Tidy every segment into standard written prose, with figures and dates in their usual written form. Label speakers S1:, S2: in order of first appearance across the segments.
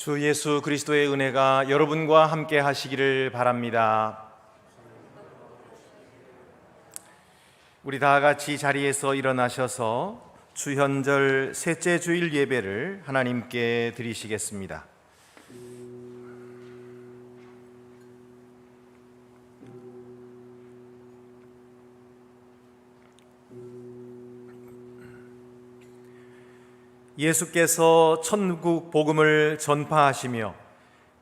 S1: 주 예수 그리스도의 은혜가 여러분과 함께 하시기를 바랍니다. 우리 다 같이 자리에서 일어나셔서 주현절 셋째 주일 예배를 하나님께 드리시겠습니다. 예수께서 천국 복음을 전파하시며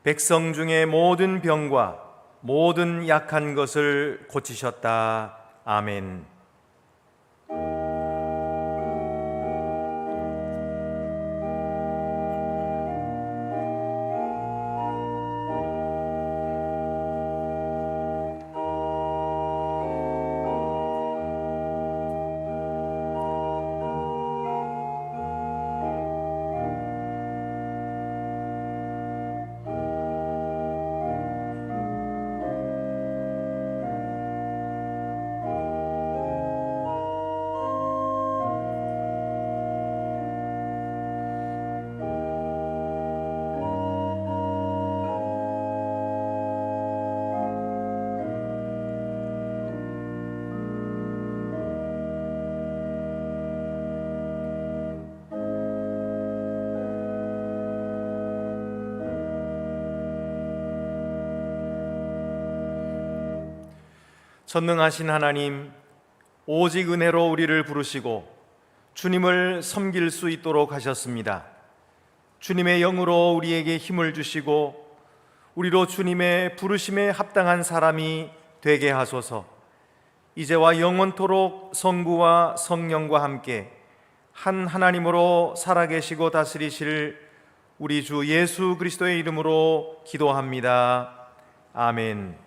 S1: 백성 중의 모든 병과 모든 약한 것을 고치셨다. 아멘. 전능하신 하나님, 오직 은혜로 우리를 부르시고 주님을 섬길 수 있도록 하셨습니다. 주님의 영으로 우리에게 힘을 주시고 우리로 주님의 부르심에 합당한 사람이 되게 하소서. 이제와 영원토록 성부와 성령과 함께 한 하나님으로 살아계시고 다스리실 우리 주 예수 그리스도의 이름으로 기도합니다. 아멘.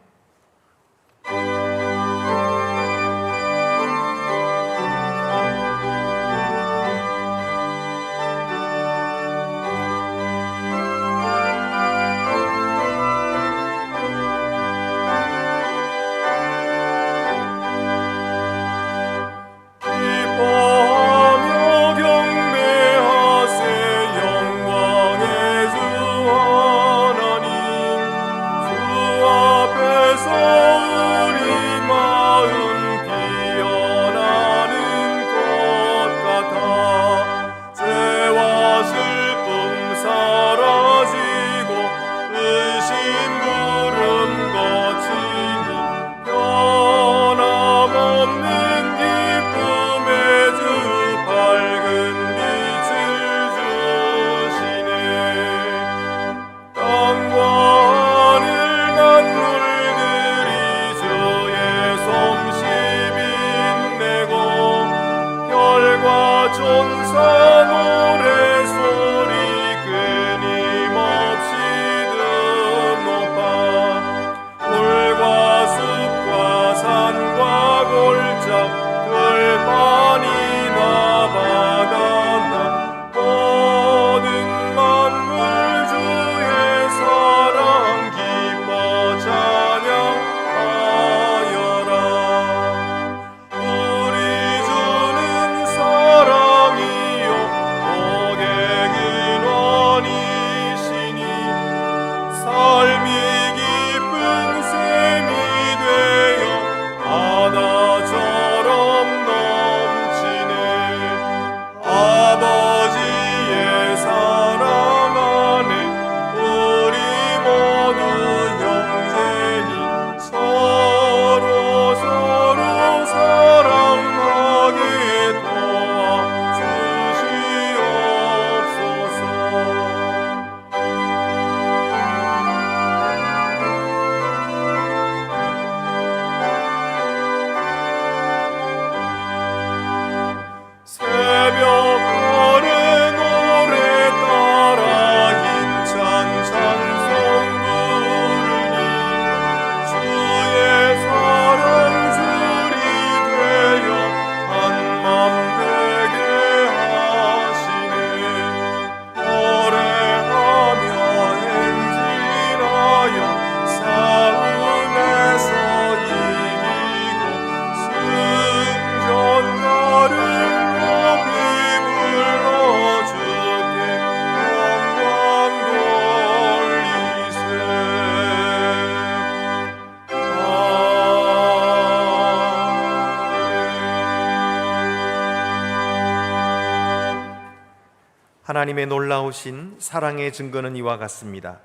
S1: 하나님의 놀라우신 사랑의 증거는 이와 같습니다.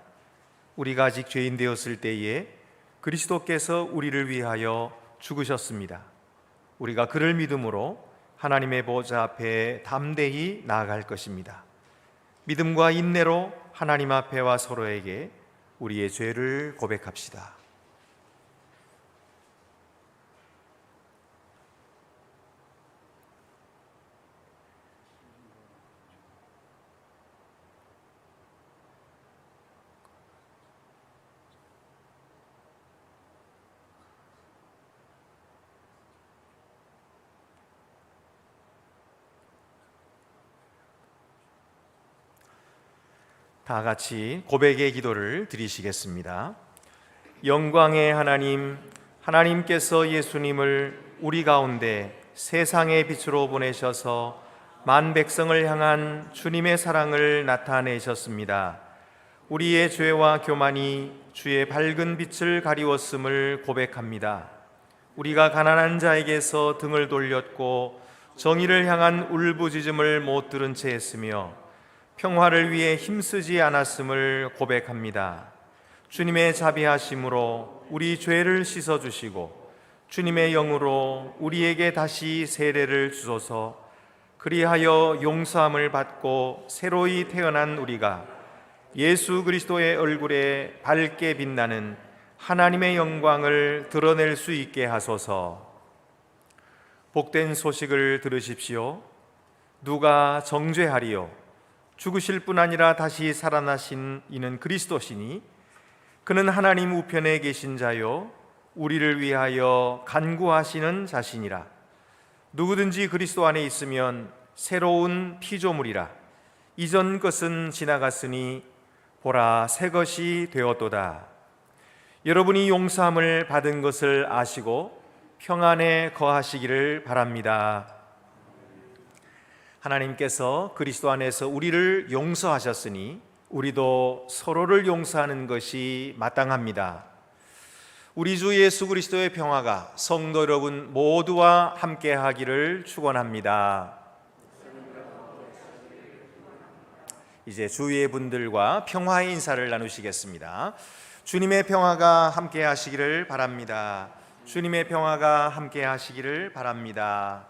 S1: 우리가 아직 죄인 되었을 때에 그리스도께서 우리를 위하여 죽으셨습니다. 우리가 그를 믿음으로 하나님의 보좌 앞에 담대히 나아갈 것입니다. 믿음과 인내로 하나님 앞에와 서로에게 우리의 죄를 고백합시다. 다 같이 고백의 기도를 드리시겠습니다. 영광의 하나님, 하나님께서 예수님을 우리 가운데 세상의 빛으로 보내셔서 만 백성을 향한 주님의 사랑을 나타내셨습니다. 우리의 죄와 교만이 주의 밝은 빛을 가리웠음을 고백합니다. 우리가 가난한 자에게서 등을 돌렸고 정의를 향한 울부짖음을 못 들은 채 했으며 평화를 위해 힘쓰지 않았음을 고백합니다. 주님의 자비하심으로 우리 죄를 씻어주시고 주님의 영으로 우리에게 다시 세례를 주소서. 그리하여 용서함을 받고 새로이 태어난 우리가 예수 그리스도의 얼굴에 밝게 빛나는 하나님의 영광을 드러낼 수 있게 하소서. 복된 소식을 들으십시오. 누가 정죄하리요? 죽으실 뿐 아니라 다시 살아나신 이는 그리스도시니 그는 하나님 우편에 계신 자요 우리를 위하여 간구하시는 자신이라. 누구든지 그리스도 안에 있으면 새로운 피조물이라. 이전 것은 지나갔으니 보라 새 것이 되었도다. 여러분이 용서함을 받은 것을 아시고 평안에 거하시기를 바랍니다. 하나님께서 그리스도 안에서 우리를 용서하셨으니 우리도 서로를 용서하는 것이 마땅합니다. 우리 주 예수 그리스도의 평화가 성도 여러분 모두와 함께 하기를 축원합니다. 이제 주위의 분들과 평화의 인사를 나누시겠습니다. 주님의 평화가 함께 하시기를 바랍니다. 주님의 평화가 함께 하시기를 바랍니다.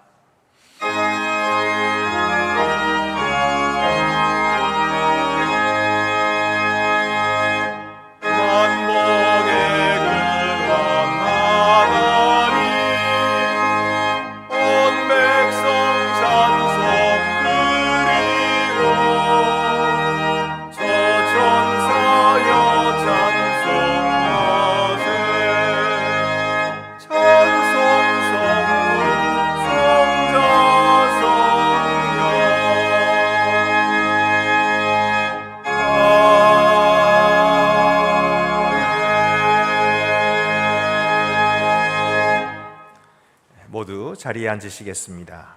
S1: 모두 자리에 앉으시겠습니다.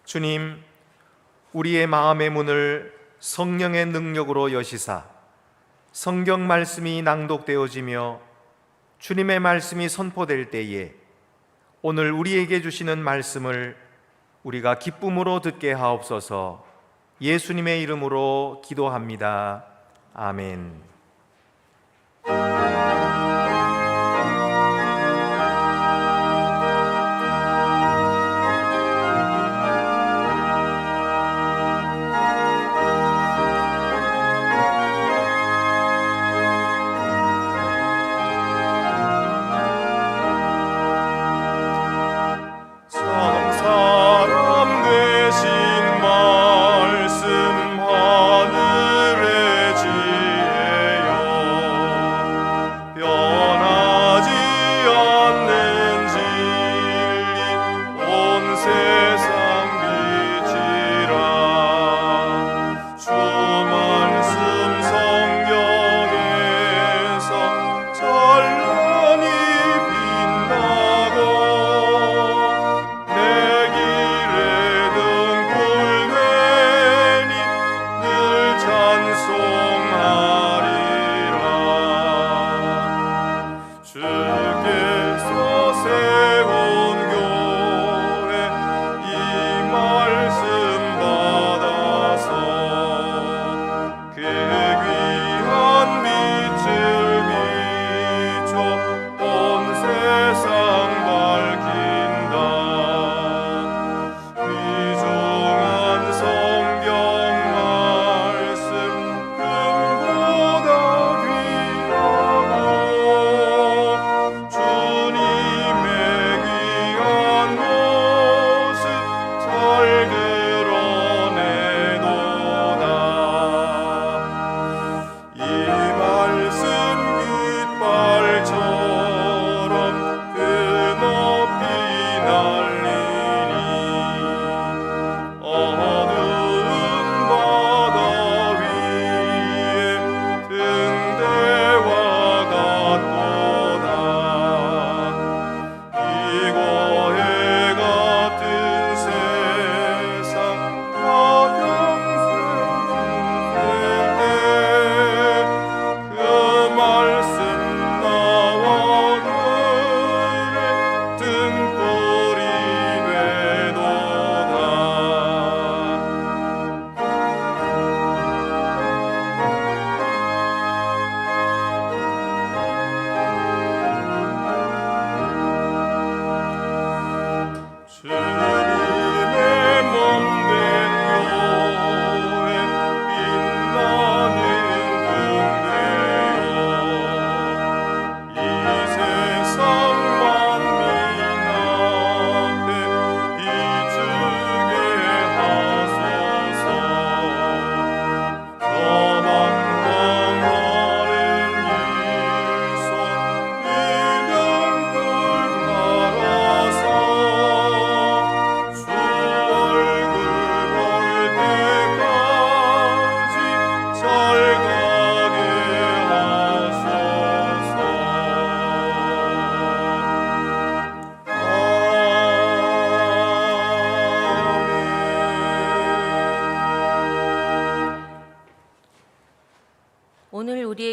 S1: 주님, 우리의 마음의 문을 성령의 능력으로 여시사 성경 말씀이 낭독되어지며 주님의 말씀이 선포될 때에 오늘 우리에게 주시는 말씀을 우리가 기쁨으로 듣게 하옵소서. 예수님의 이름으로 기도합니다. 아멘.
S2: 말씀 하늘의 지혜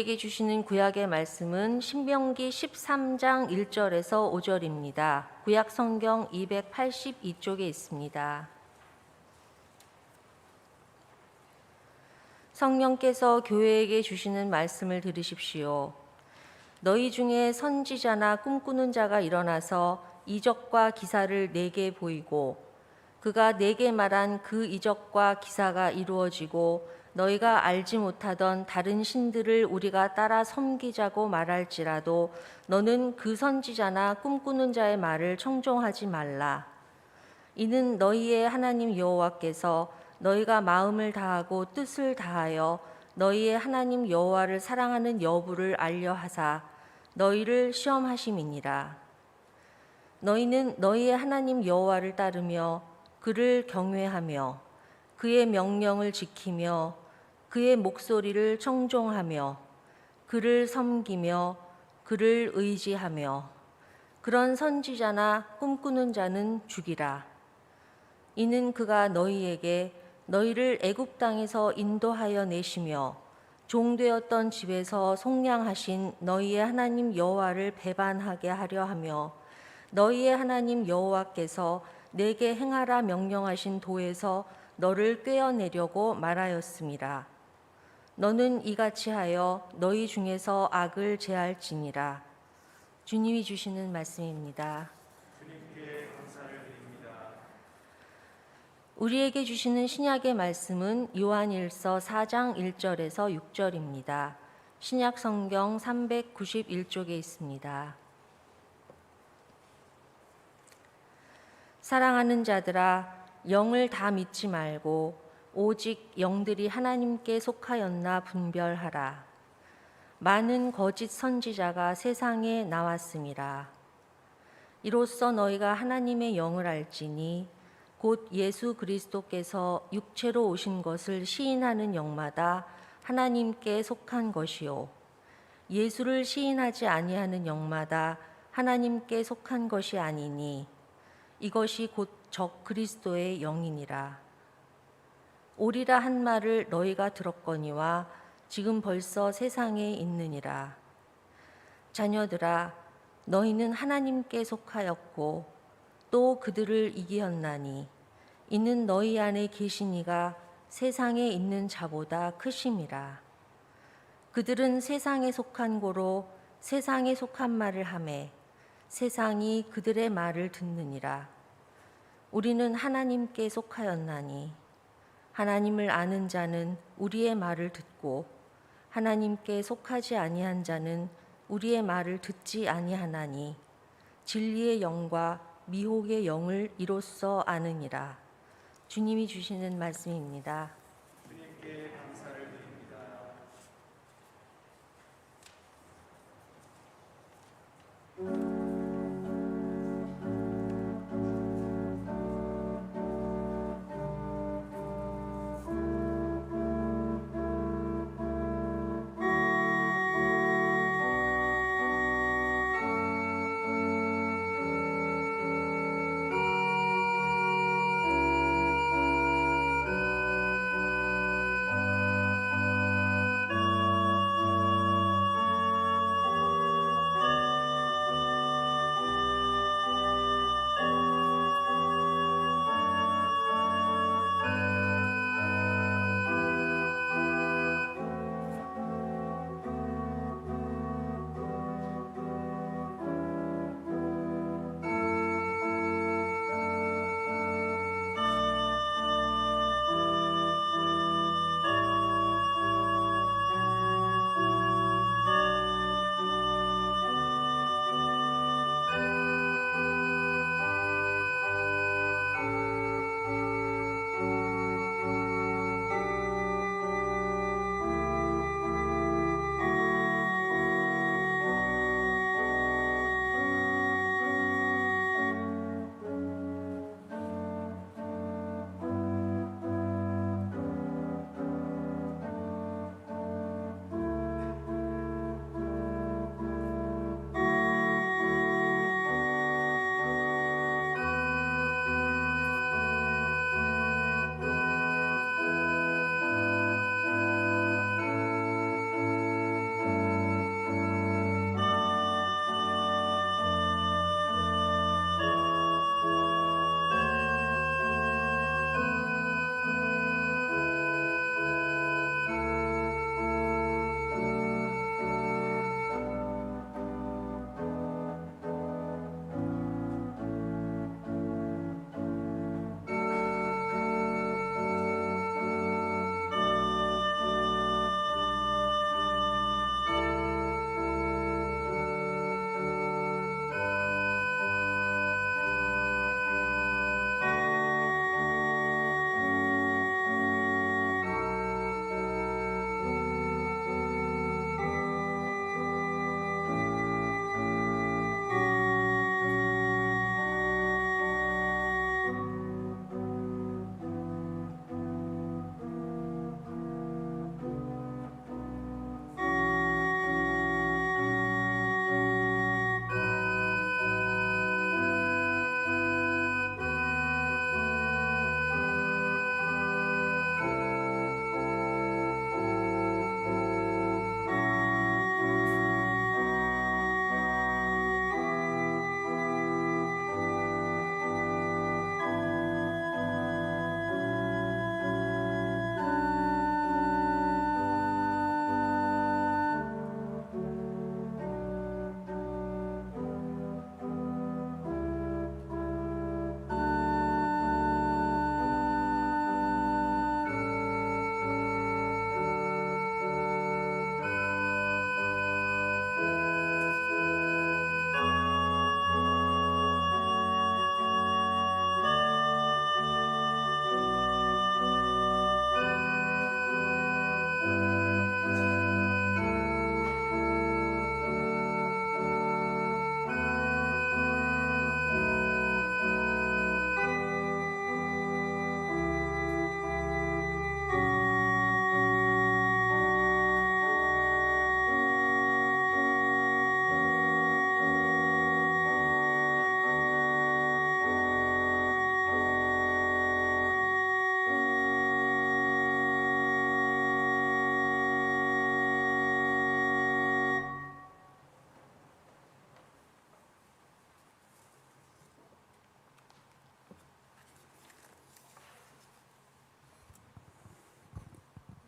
S2: 우리에게 주시는 구약의 말씀은 신명기 13장 1절에서 5절입니다. 구약 성경 282쪽에 있습니다. 성령께서 교회에게 주시는 말씀을 들으십시오. 너희 중에 선지자나 꿈꾸는 자가 일어나서 이적과 기사를 내게 보이고 그가 내게 말한 그 이적과 기사가 이루어지고 너희가 알지 못하던 다른 신들을 우리가 따라 섬기자고 말할지라도 너는 그 선지자나 꿈꾸는 자의 말을 청종하지 말라. 이는 너희의 하나님 여호와께서 너희가 마음을 다하고 뜻을 다하여 너희의 하나님 여호와를 사랑하는 여부를 알려 하사 너희를 시험하심이니라. 너희는 너희의 하나님 여호와를 따르며 그를 경외하며 그의 명령을 지키며 그의 목소리를 청종하며 그를 섬기며 그를 의지하며 그런 선지자나 꿈꾸는 자는 죽이라. 이는 그가 너희에게 너희를 애굽 땅에서 인도하여 내시며 종되었던 집에서 속량하신 너희의 하나님 여호와를 배반하게 하려 하며 너희의 하나님 여호와께서 내게 행하라 명령하신 도에서 너를 꿰어내려고 말하였음이라. 너는 이같이 하여 너희 중에서 악을 제할지니라. 주님이 주시는 말씀입니다.
S1: 주님께 감사를 드립니다.
S2: 우리에게 주시는 신약의 말씀은 요한일서 4장 1절에서 6절입니다. 신약 성경 391쪽에 있습니다. 사랑하는 자들아, 영을 다 믿지 말고 오직 영들이 하나님께 속하였나 분별하라. 많은 거짓 선지자가 세상에 나왔음이라. 이로써 너희가 하나님의 영을 알지니 곧 예수 그리스도께서 육체로 오신 것을 시인하는 영마다 하나님께 속한 것이요 예수를 시인하지 아니하는 영마다 하나님께 속한 것이 아니니 이것이 곧 적 그리스도의 영이니라. 오리라 한 말을 너희가 들었거니와 지금 벌써 세상에 있느니라. 자녀들아, 너희는 하나님께 속하였고 또 그들을 이기었나니 이는 너희 안에 계신 이가 세상에 있는 자보다 크심이라. 그들은 세상에 속한 고로 세상에 속한 말을 하매 세상이 그들의 말을 듣느니라. 우리는 하나님께 속하였나니 하나님을 아는 자는 우리의 말을 듣고 하나님께 속하지 아니한 자는 우리의 말을 듣지 아니하나니 진리의 영과 미혹의 영을 이로써 아느니라. 주님이 주시는 말씀입니다.
S1: 주님께 감사를 드립니다.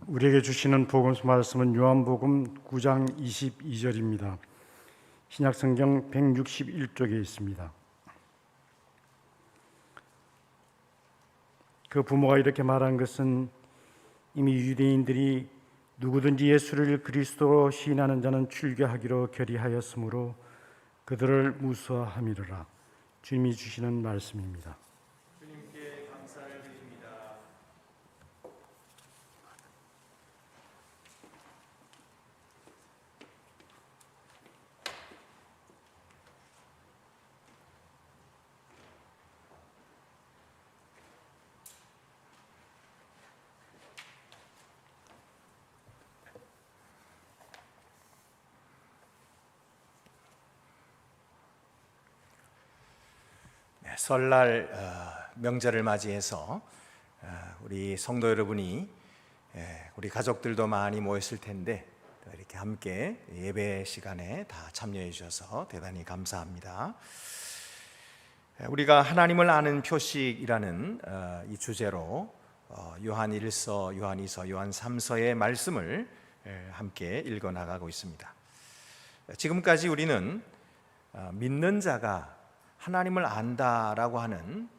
S3: 우리에게 주시는 복음서 말씀은 요한복음 9장 22절입니다. 신약성경 161쪽에 있습니다. 그 부모가 이렇게 말한 것은 이미 유대인들이 누구든지 예수를 그리스도로 시인하는 자는 출교하기로 결의하였으므로 그들을 무수함이로라. 주님이 주시는 말씀입니다.
S1: 주님께 감사를 드립니다. 설날 명절을 맞이해서 우리 성도 여러분이 우리 가족들도 많이 모였을 텐데 이렇게 함께 예배 시간에 다 참여해 주셔서 대단히 감사합니다. 우리가 하나님을 아는 표식이라는 이 주제로 요한 1서, 요한 2서, 요한 3서의 말씀을 함께 읽어 나가고 있습니다. 지금까지 우리는 믿는 자가 하나님을 안다라고 하는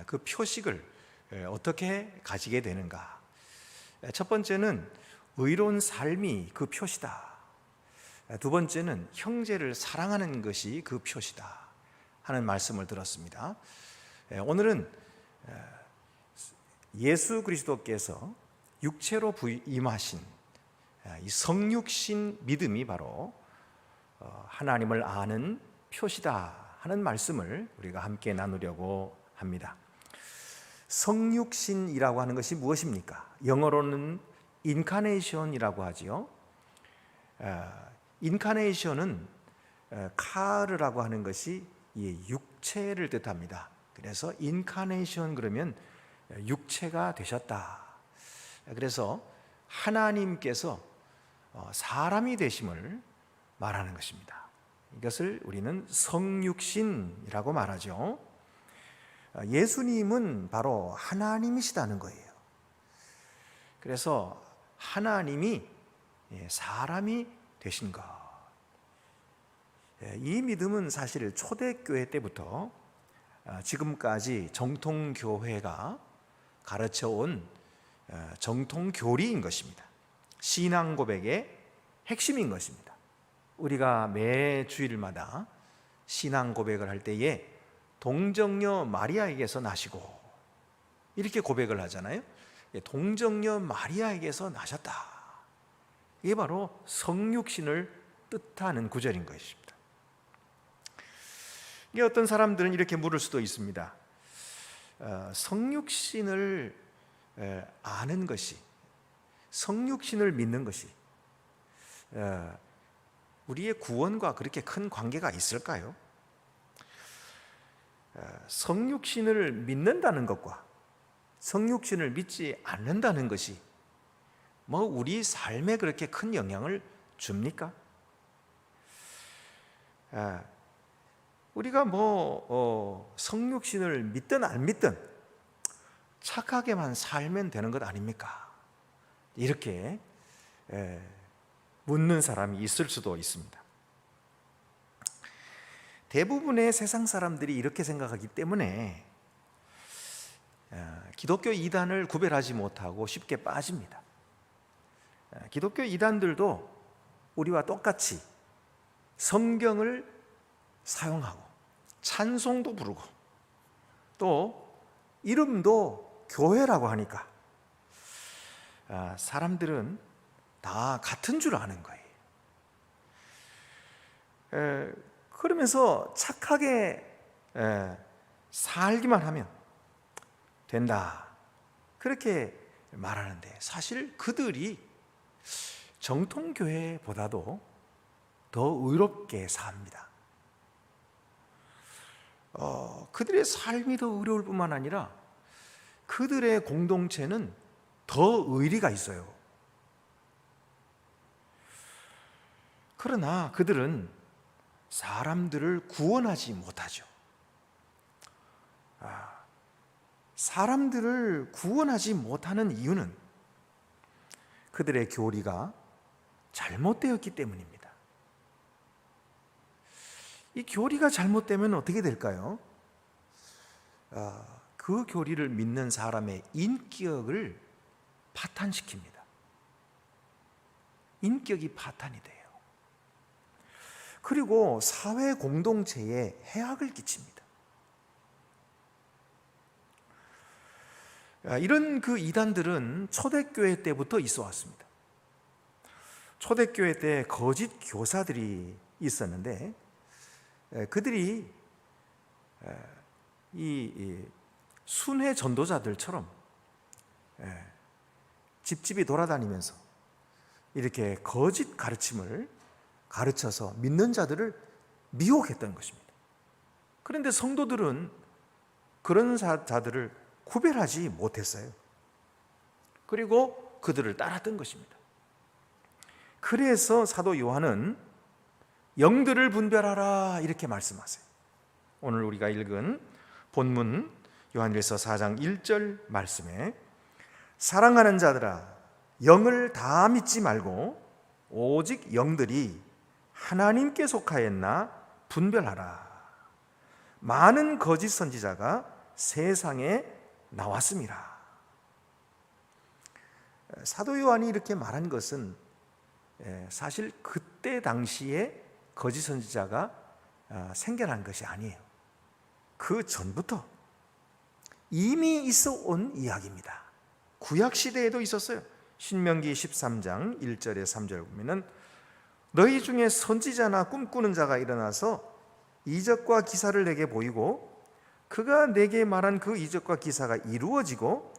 S1: 그 표식을 어떻게 가지게 되는가? 첫 번째는 의로운 삶이 그 표시다. 두 번째는 형제를 사랑하는 것이 그 표시다 하는 말씀을 들었습니다. 오늘은 예수 그리스도께서 육체로 임하신 이 성육신 믿음이 바로 하나님을 아는 표시다 하는 말씀을 우리가 함께 나누려고 합니다. 성육신이라고 하는 것이 무엇입니까? 영어로는 인카네이션이라고 하지요. 인카네이션은 카르라고 하는 것이 육체를 뜻합니다. 그래서 인카네이션 그러면 육체가 되셨다. 그래서 하나님께서 사람이 되심을 말하는 것입니다. 이것을 우리는 성육신이라고 말하죠. 예수님은 바로 하나님이시다는 거예요. 그래서 하나님이 사람이 되신 것. 이 믿음은 사실 초대교회 때부터 지금까지 정통교회가 가르쳐온 정통교리인 것입니다. 신앙 고백의 핵심인 것입니다. 우리가 매 주일마다 신앙 고백을 할 때에 동정녀 마리아에게서 나시고 이렇게 고백을 하잖아요. 동정녀 마리아에게서 나셨다. 이게 바로 성육신을 뜻하는 구절인 것입니다. 이게 어떤 사람들은 이렇게 물을 수도 있습니다. 성육신을 아는 것이, 성육신을 믿는 것이 우리의 구원과 그렇게 큰 관계가 있을까요? 성육신을 믿는다는 것과 성육신을 믿지 않는다는 것이 우리 삶에 그렇게 큰 영향을 줍니까? 우리가 성육신을 믿든 안 믿든 착하게만 살면 되는 것 아닙니까? 이렇게 묻는 사람이 있을 수도 있습니다. 대부분의 세상 사람들이 이렇게 생각하기 때문에 기독교 이단을 구별하지 못하고 쉽게 빠집니다. 기독교 이단들도 우리와 똑같이 성경을 사용하고 찬송도 부르고 또 이름도 교회라고 하니까 사람들은 다 같은 줄 아는 거예요. 그러면서 착하게 살기만 하면 된다, 그렇게 말하는데 사실 그들이 정통교회보다도 더 의롭게 삽니다. 그들의 삶이 더 의로울 뿐만 아니라 그들의 공동체는 더 의리가 있어요. 그러나 그들은 사람들을 구원하지 못하죠. 사람들을 구원하지 못하는 이유는 그들의 교리가 잘못되었기 때문입니다. 이 교리가 잘못되면 어떻게 될까요? 그 교리를 믿는 사람의 인격을 파탄시킵니다. 인격이 파탄이 돼요. 그리고 사회 공동체에 해악을 끼칩니다. 이런 그 이단들은 초대교회 때부터 있어 왔습니다. 초대교회 때 거짓 교사들이 있었는데 그들이 이 순회 전도자들처럼 집집이 돌아다니면서 이렇게 거짓 가르침을 가르쳐서 믿는 자들을 미혹했던 것입니다. 그런데 성도들은 그런 자들을 구별하지 못했어요. 그리고 그들을 따랐던 것입니다. 그래서 사도 요한은 영들을 분별하라 이렇게 말씀하세요. 오늘 우리가 읽은 본문 요한일서 4장 1절 말씀에 사랑하는 자들아 영을 다 믿지 말고 오직 영들이 하나님께 속하였나 분별하라. 많은 거짓 선지자가 세상에 나왔습니다. 사도 요한이 이렇게 말한 것은 사실 그때 당시에 거짓 선지자가 생겨난 것이 아니에요. 그 전부터 이미 있어 온 이야기입니다. 구약 시대에도 있었어요. 신명기 13장 1절에 3절 보면은 너희 중에 선지자나 꿈꾸는 자가 일어나서 이적과 기사를 내게 보이고 그가 내게 말한 그 이적과 기사가 이루어지고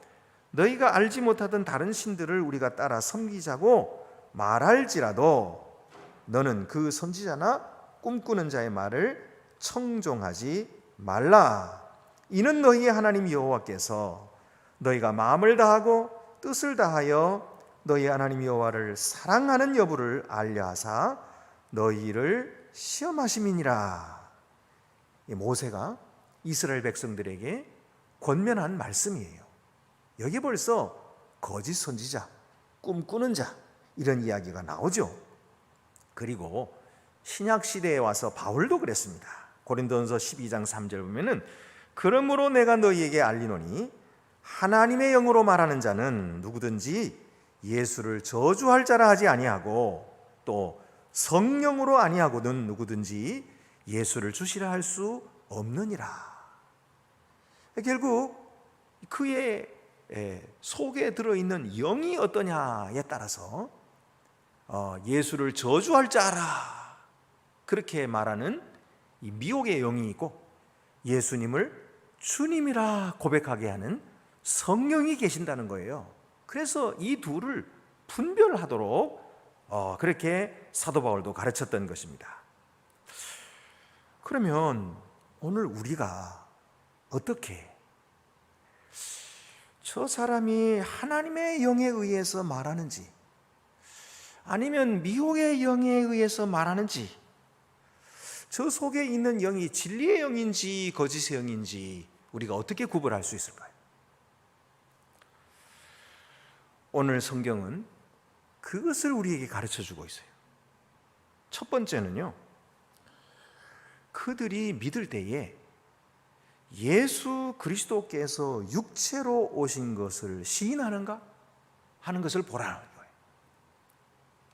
S1: 너희가 알지 못하던 다른 신들을 우리가 따라 섬기자고 말할지라도 너는 그 선지자나 꿈꾸는 자의 말을 청종하지 말라. 이는 너희의 하나님 여호와께서 너희가 마음을 다하고 뜻을 다하여 너희 하나님 여호와를 사랑하는 여부를 알려하사 너희를 시험하심이니라. 모세가 이스라엘 백성들에게 권면한 말씀이에요. 여기 벌써 거짓 선지자, 꿈꾸는 자 이런 이야기가 나오죠. 그리고 신약 시대에 와서 바울도 그랬습니다. 고린도전서 12장 3절 보면은 그러므로 내가 너희에게 알리노니 하나님의 영으로 말하는 자는 누구든지 예수를 저주할 자라 하지 아니하고 또 성령으로 아니하고는 누구든지 예수를 주시라 할 수 없느니라. 결국 그의 속에 들어있는 영이 어떠냐에 따라서 예수를 저주할 자라 그렇게 말하는 이 미혹의 영이 있고 예수님을 주님이라 고백하게 하는 성령이 계신다는 거예요. 그래서 이 둘을 분별하도록 그렇게 사도 바울도 가르쳤던 것입니다. 그러면 오늘 우리가 어떻게 저 사람이 하나님의 영에 의해서 말하는지 아니면 미혹의 영에 의해서 말하는지 저 속에 있는 영이 진리의 영인지 거짓의 영인지 우리가 어떻게 구별할 수 있을까요? 오늘 성경은 그것을 우리에게 가르쳐주고 있어요. 첫 번째는요, 그들이 믿을 때에 예수 그리스도께서 육체로 오신 것을 시인하는가 하는 것을 보라는 거예요.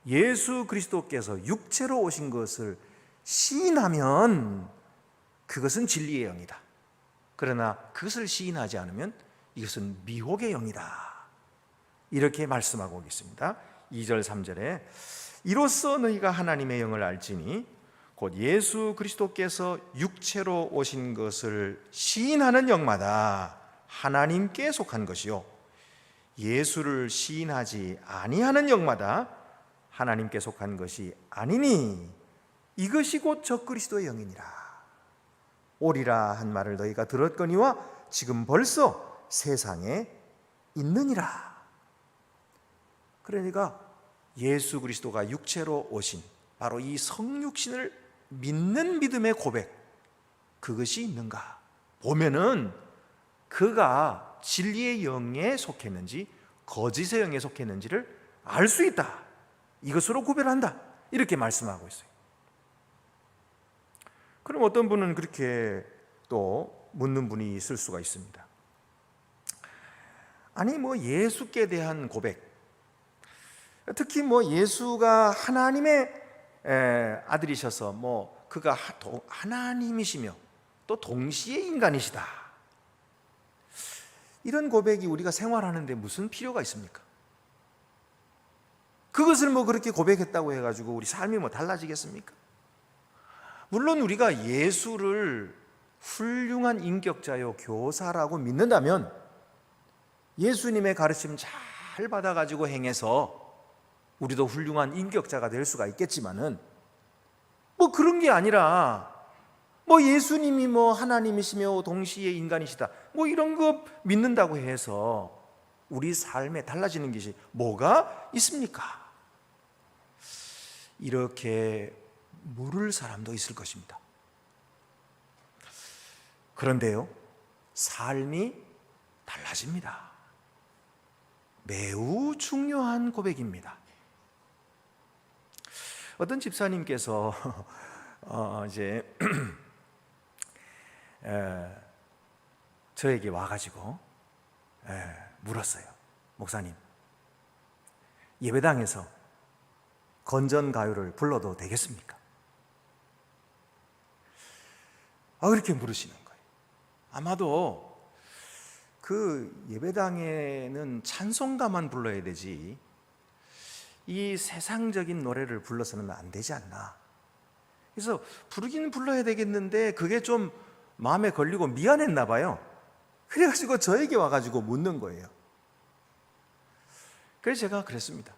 S1: 예수 그리스도께서 육체로 오신 것을 시인하면 그것은 진리의 영이다. 그러나 그것을 시인하지 않으면 이것은 미혹의 영이다. 이렇게 말씀하고 있습니다. 2절 3절에 이로써 너희가 하나님의 영을 알지니 곧 예수 그리스도께서 육체로 오신 것을 시인하는 영마다 하나님께 속한 것이요 예수를 시인하지 아니하는 영마다 하나님께 속한 것이 아니니 이것이 곧 적그리스도의 영이니라. 오리라 한 말을 너희가 들었거니와 지금 벌써 세상에 있느니라. 그러니까 예수 그리스도가 육체로 오신 바로 이 성육신을 믿는 믿음의 고백, 그것이 있는가 보면은 그가 진리의 영에 속했는지 거짓의 영에 속했는지를 알 수 있다. 이것으로 구별한다. 이렇게 말씀하고 있어요. 그럼 어떤 분은 그렇게 또 묻는 분이 있을 수가 있습니다. 아니 예수께 대한 고백, 특히 예수가 하나님의 아들이셔서 그가 하나님이시며 또 동시에 인간이시다, 이런 고백이 우리가 생활하는데 무슨 필요가 있습니까? 그것을 그렇게 고백했다고 해가지고 우리 삶이 달라지겠습니까? 물론 우리가 예수를 훌륭한 인격자요 교사라고 믿는다면 예수님의 가르침 잘 받아가지고 행해서 우리도 훌륭한 인격자가 될 수가 있겠지만은 그런 게 아니라 예수님이 하나님이시며 동시에 인간이시다 이런 거 믿는다고 해서 우리 삶에 달라지는 것이 뭐가 있습니까? 이렇게 물을 사람도 있을 것입니다. 그런데요, 삶이 달라집니다. 매우 중요한 고백입니다. 어떤 집사님께서 이제 저에게 와가지고 물었어요. 목사님, 예배당에서 건전가요를 불러도 되겠습니까? 그렇게 물으시는 거예요. 아마도 그 예배당에는 찬송가만 불러야 되지 이 세상적인 노래를 불러서는 안 되지 않나. 그래서 부르긴 불러야 되겠는데 그게 좀 마음에 걸리고 미안했나 봐요. 그래가지고 저에게 와가지고 묻는 거예요. 그래서 제가 그랬습니다.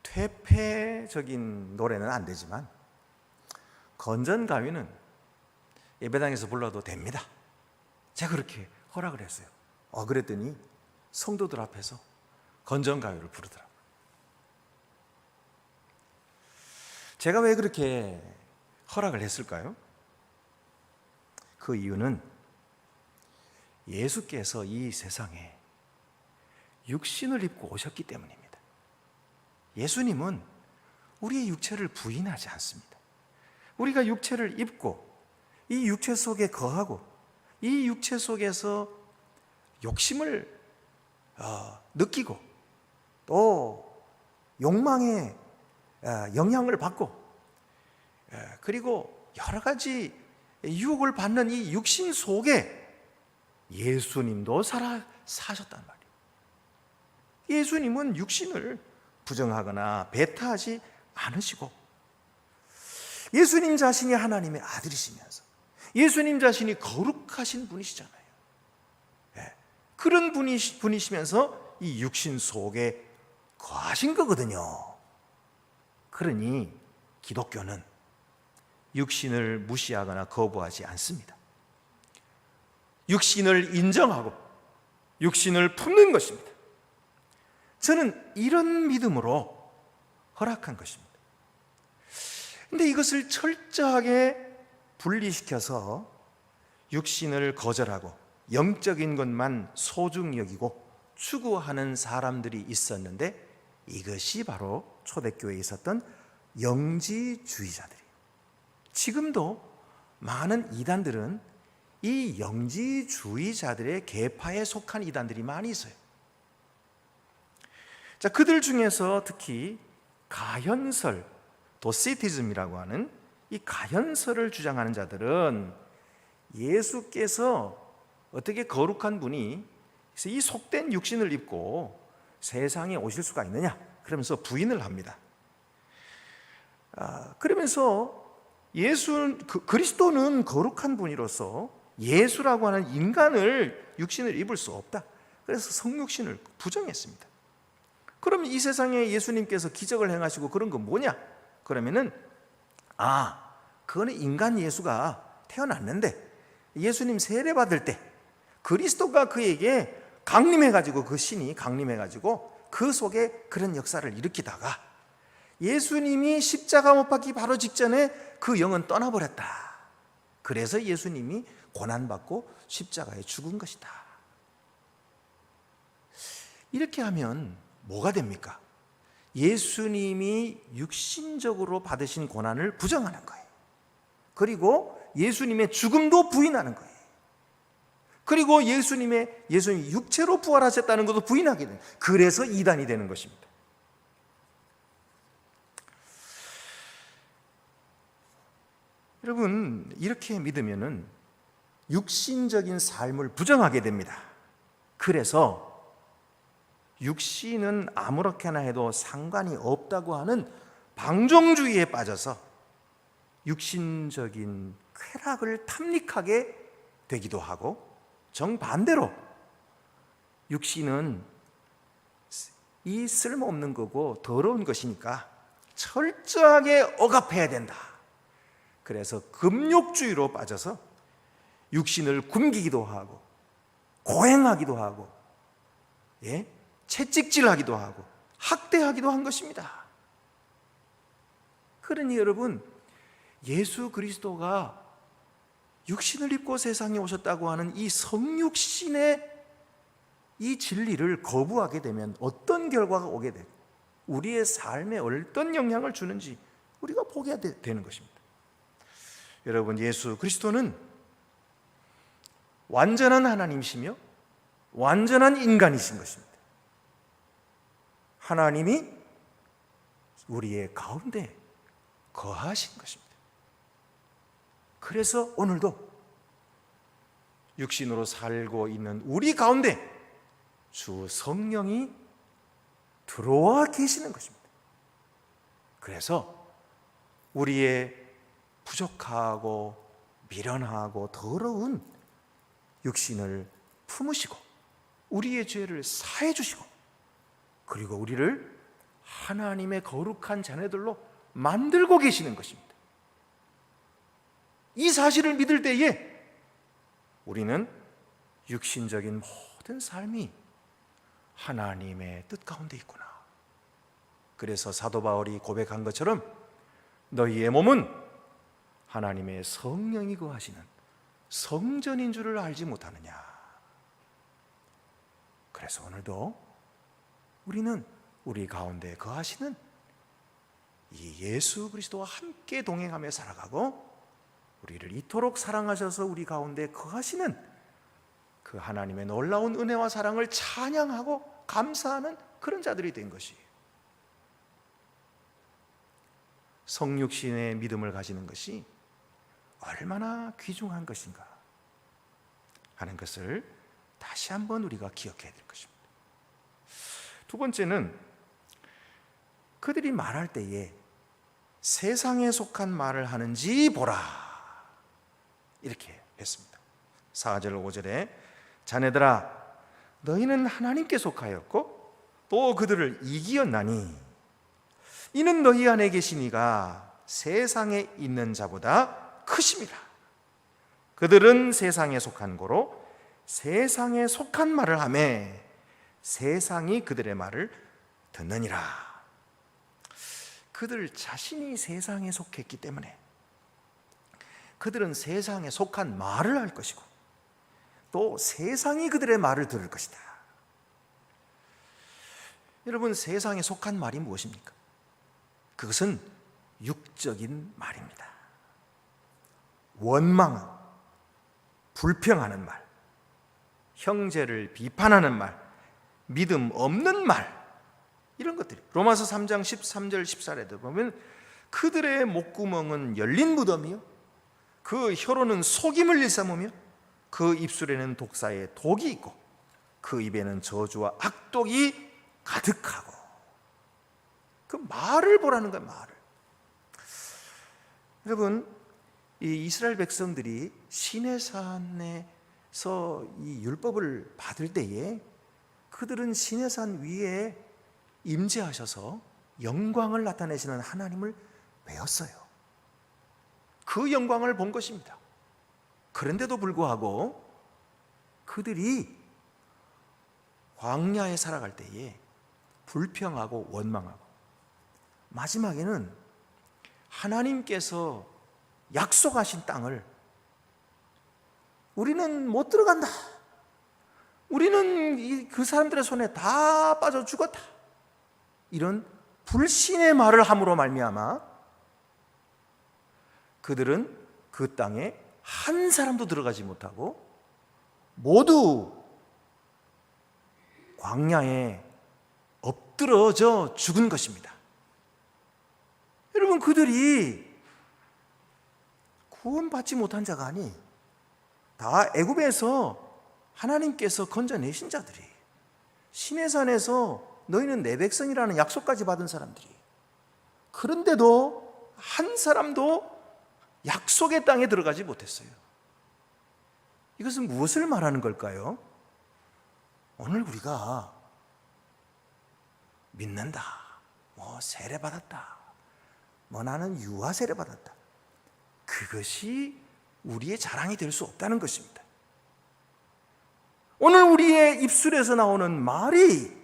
S1: 퇴폐적인 노래는 안 되지만 건전가요는 예배당에서 불러도 됩니다. 제가 그렇게 허락을 했어요. 그랬더니 성도들 앞에서 건전가요를 부르더라고요. 제가 왜 그렇게 허락을 했을까요? 그 이유는 예수께서 이 세상에 육신을 입고 오셨기 때문입니다. 예수님은 우리의 육체를 부인하지 않습니다. 우리가 육체를 입고 이 육체 속에 거하고 이 육체 속에서 욕심을 느끼고 또 욕망에 영향을 받고 그리고 여러 가지 유혹을 받는 이 육신 속에 예수님도 사셨단 말이에요. 예수님은 육신을 부정하거나 배타하지 않으시고 예수님 자신이 하나님의 아들이시면서 예수님 자신이 거룩하신 분이시잖아요. 그런 분이시면서 이 육신 속에 거하신 거거든요. 그러니 기독교는 육신을 무시하거나 거부하지 않습니다. 육신을 인정하고 육신을 품는 것입니다. 저는 이런 믿음으로 허락한 것입니다. 그런데 이것을 철저하게 분리시켜서 육신을 거절하고 영적인 것만 소중히 여기고 추구하는 사람들이 있었는데 이것이 바로 초대교회에 있었던 영지주의자들이에요. 지금도 많은 이단들은 이 영지주의자들의 계파에 속한 이단들이 많이 있어요. 자, 그들 중에서 특히 가현설, 도시티즘이라고 하는 이 가현설을 주장하는 자들은 예수께서 어떻게 거룩한 분이 이 속된 육신을 입고 세상에 오실 수가 있느냐 그러면서 부인을 합니다. 그러면서 그리스도는 거룩한 분이로서 예수라고 하는 인간을 육신을 입을 수 없다. 그래서 성육신을 부정했습니다. 그럼 이 세상에 예수님께서 기적을 행하시고 그런 건 뭐냐? 그러면은 그거는 인간 예수가 태어났는데 예수님 세례 받을 때 그리스도가 그에게 강림해가지고 그 신이 강림해가지고 그 속에 그런 역사를 일으키다가 예수님이 십자가 못 박기 바로 직전에 그 영은 떠나버렸다. 그래서 예수님이 고난받고 십자가에 죽은 것이다. 이렇게 하면 뭐가 됩니까? 예수님이 육신적으로 받으신 고난을 부정하는 거예요. 그리고 예수님의 죽음도 부인하는 거예요. 그리고 예수님이 육체로 부활하셨다는 것도 부인하게 돼요. 그래서 이단이 되는 것입니다. 여러분, 이렇게 믿으면은 육신적인 삶을 부정하게 됩니다. 그래서 육신은 아무렇게나 해도 상관이 없다고 하는 방종주의에 빠져서 육신적인 쾌락을 탐닉하게 되기도 하고, 정반대로 육신은 이 쓸모없는 거고 더러운 것이니까 철저하게 억압해야 된다. 그래서 금욕주의로 빠져서 육신을 굶기기도 하고 고행하기도 하고, 채찍질하기도 하고 학대하기도 한 것입니다. 그러니 여러분, 예수 그리스도가 육신을 입고 세상에 오셨다고 하는 이 성육신의 이 진리를 거부하게 되면 어떤 결과가 오게 되고 우리의 삶에 어떤 영향을 주는지 우리가 보게 되는 것입니다. 여러분, 예수 그리스도는 완전한 하나님이시며 완전한 인간이신 것입니다. 하나님이 우리의 가운데 거하신 것입니다. 그래서 오늘도 육신으로 살고 있는 우리 가운데 주 성령이 들어와 계시는 것입니다. 그래서 우리의 부족하고 미련하고 더러운 육신을 품으시고 우리의 죄를 사해 주시고, 그리고 우리를 하나님의 거룩한 자녀들로 만들고 계시는 것입니다. 이 사실을 믿을 때에 우리는 육신적인 모든 삶이 하나님의 뜻 가운데 있구나. 그래서 사도 바울이 고백한 것처럼 너희의 몸은 하나님의 성령이 거하시는 성전인 줄을 알지 못하느냐. 그래서 오늘도 우리는 우리 가운데 거하시는 이 예수 그리스도와 함께 동행하며 살아가고, 우리를 이토록 사랑하셔서 우리 가운데 거하시는 그 하나님의 놀라운 은혜와 사랑을 찬양하고 감사하는 그런 자들이 된 것이에요. 성육신의 믿음을 가지는 것이 얼마나 귀중한 것인가 하는 것을 다시 한번 우리가 기억해야 될 것입니다. 두 번째는 그들이 말할 때에 세상에 속한 말을 하는지 보라, 이렇게 했습니다. 4절 5절에 자네들아 너희는 하나님께 속하였고 또 그들을 이기었나니 이는 너희 안에 계신 이가 세상에 있는 자보다 크심이라. 그들은 세상에 속한 고로 세상에 속한 말을 하며 세상이 그들의 말을 듣느니라. 그들 자신이 세상에 속했기 때문에 그들은 세상에 속한 말을 할 것이고 또 세상이 그들의 말을 들을 것이다. 여러분, 세상에 속한 말이 무엇입니까? 그것은 육적인 말입니다. 원망, 불평하는 말, 형제를 비판하는 말, 믿음 없는 말, 이런 것들이 로마서 3장 13절 14절에도 보면 그들의 목구멍은 열린 무덤이요 그 혀로는 속임을 일삼으며 그 입술에는 독사의 독이 있고 그 입에는 저주와 악독이 가득하고. 그 말을 보라는 거예요, 말을. 여러분, 이 이스라엘 백성들이 시내산에서 이 율법을 받을 때에 그들은 시내산 위에 임재하셔서 영광을 나타내시는 하나님을 배웠어요. 그 영광을 본 것입니다. 그런데도 불구하고 그들이 광야에 살아갈 때에 불평하고 원망하고 마지막에는 하나님께서 약속하신 땅을 우리는 못 들어간다, 우리는 그 사람들의 손에 다 빠져 죽었다, 이런 불신의 말을 함으로 말미암아 그들은 그 땅에 한 사람도 들어가지 못하고 모두 광야에 엎드러져 죽은 것입니다. 여러분, 그들이 구원받지 못한 자가 아니, 다 애굽에서 하나님께서 건져내신 자들이, 시내산에서 너희는 내 백성이라는 약속까지 받은 사람들이, 그런데도 한 사람도 약속의 땅에 들어가지 못했어요. 이것은 무엇을 말하는 걸까요? 오늘 우리가 믿는다, 세례받았다, 나는 유아 세례받았다, 그것이 우리의 자랑이 될 수 없다는 것입니다. 오늘 우리의 입술에서 나오는 말이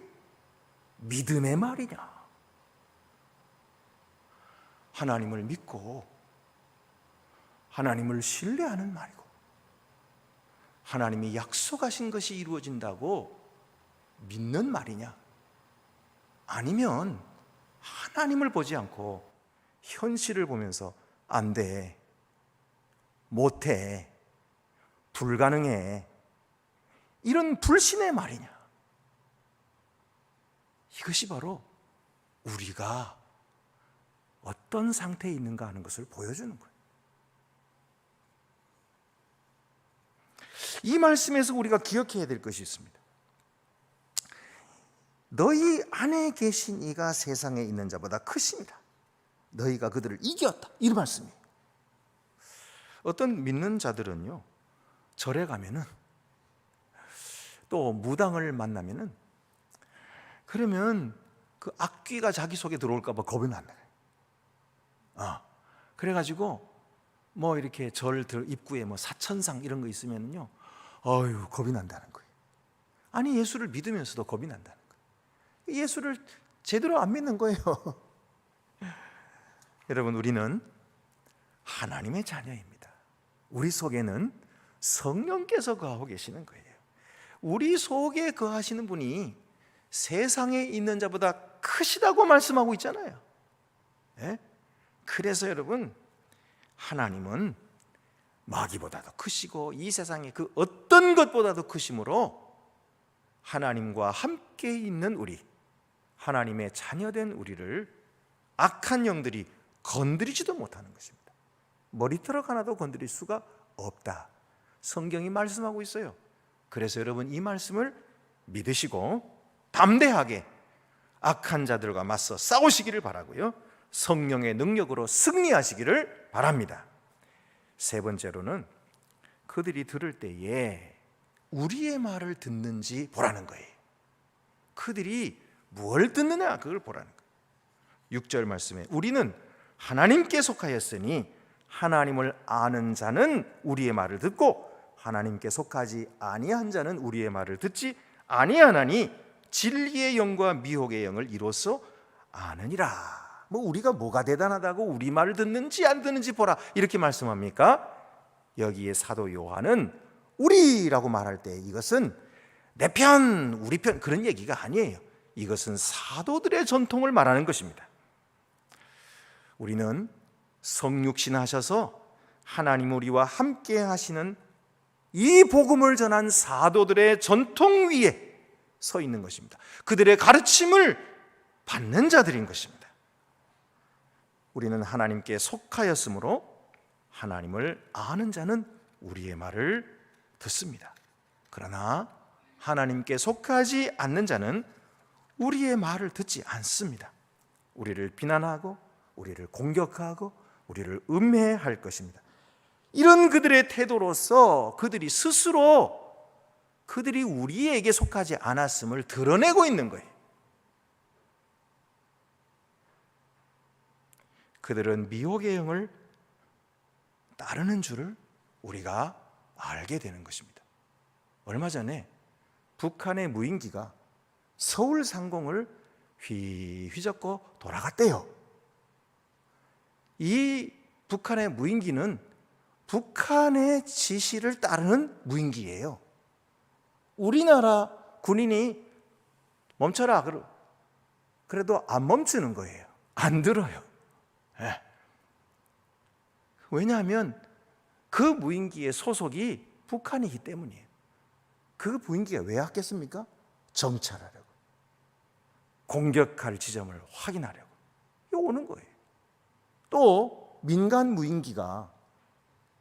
S1: 믿음의 말이냐, 하나님을 믿고 하나님을 신뢰하는 말이고 하나님이 약속하신 것이 이루어진다고 믿는 말이냐, 아니면 하나님을 보지 않고 현실을 보면서 안 돼, 못해, 불가능해, 이런 불신의 말이냐. 이것이 바로 우리가 어떤 상태에 있는가 하는 것을 보여주는 거예요. 이 말씀에서 우리가 기억해야 될 것이 있습니다. 너희 안에 계신 이가 세상에 있는 자보다 크십니다. 너희가 그들을 이겼다, 이 말씀이에요. 어떤 믿는 자들은요, 절에 가면은, 또 무당을 만나면은, 그러면 그 악귀가 자기 속에 들어올까 봐 겁이 난다. 그래가지고 이렇게 절 입구에 사천상 이런 거 있으면요, 겁이 난다는 거예요. 아니, 예수를 믿으면서도 겁이 난다는 거예요. 예수를 제대로 안 믿는 거예요. 여러분, 우리는 하나님의 자녀입니다. 우리 속에는 성령께서 거하고 계시는 거예요. 우리 속에 거하시는 분이 세상에 있는 자보다 크시다고 말씀하고 있잖아요. 네? 그래서 여러분, 하나님은 마귀보다도 크시고 이 세상의 그 어떤 것보다도 크심으로 하나님과 함께 있는 우리, 하나님의 자녀된 우리를 악한 영들이 건드리지도 못하는 것입니다. 머리털 하나도 건드릴 수가 없다, 성경이 말씀하고 있어요. 그래서 여러분, 이 말씀을 믿으시고 담대하게 악한 자들과 맞서 싸우시기를 바라고요, 성령의 능력으로 승리하시기를 바랍니다. 세 번째로는 그들이 들을 때에 우리의 말을 듣는지 보라는 거예요. 그들이 뭘 듣느냐, 그걸 보라는 거예요. 6절 말씀에 우리는 하나님께 속하였으니 하나님을 아는 자는 우리의 말을 듣고 하나님께 속하지 아니한 자는 우리의 말을 듣지 아니하나니 진리의 영과 미혹의 영을 이로써 아느니라. 우리가 뭐가 대단하다고 우리 말을 듣는지 안 듣는지 보라, 이렇게 말씀합니까? 여기에 사도 요한은 우리라고 말할 때 이것은 내 편, 우리 편, 그런 얘기가 아니에요. 이것은 사도들의 전통을 말하는 것입니다. 우리는 성육신 하셔서 하나님 우리와 함께 하시는 이 복음을 전한 사도들의 전통 위에 서 있는 것입니다. 그들의 가르침을 받는 자들인 것입니다. 우리는 하나님께 속하였으므로 하나님을 아는 자는 우리의 말을 듣습니다. 그러나 하나님께 속하지 않는 자는 우리의 말을 듣지 않습니다. 우리를 비난하고 우리를 공격하고 우리를 음해할 것입니다. 이런 그들의 태도로서 그들이 스스로 그들이 우리에게 속하지 않았음을 드러내고 있는 거예요. 그들은 미혹의 영을 따르는 줄을 우리가 알게 되는 것입니다. 얼마 전에 북한의 무인기가 서울 상공을 휘젓고 돌아갔대요. 이 북한의 무인기는 북한의 지시를 따르는 무인기예요. 우리나라 군인이 멈춰라,
S4: 그래도 안 멈추는 거예요. 안 들어요. 예. 왜냐하면 그 무인기의 소속이 북한이기 때문이에요. 그 무인기가 왜 왔겠습니까? 정찰하려고, 공격할 지점을 확인하려고 오는 거예요. 또 민간 무인기가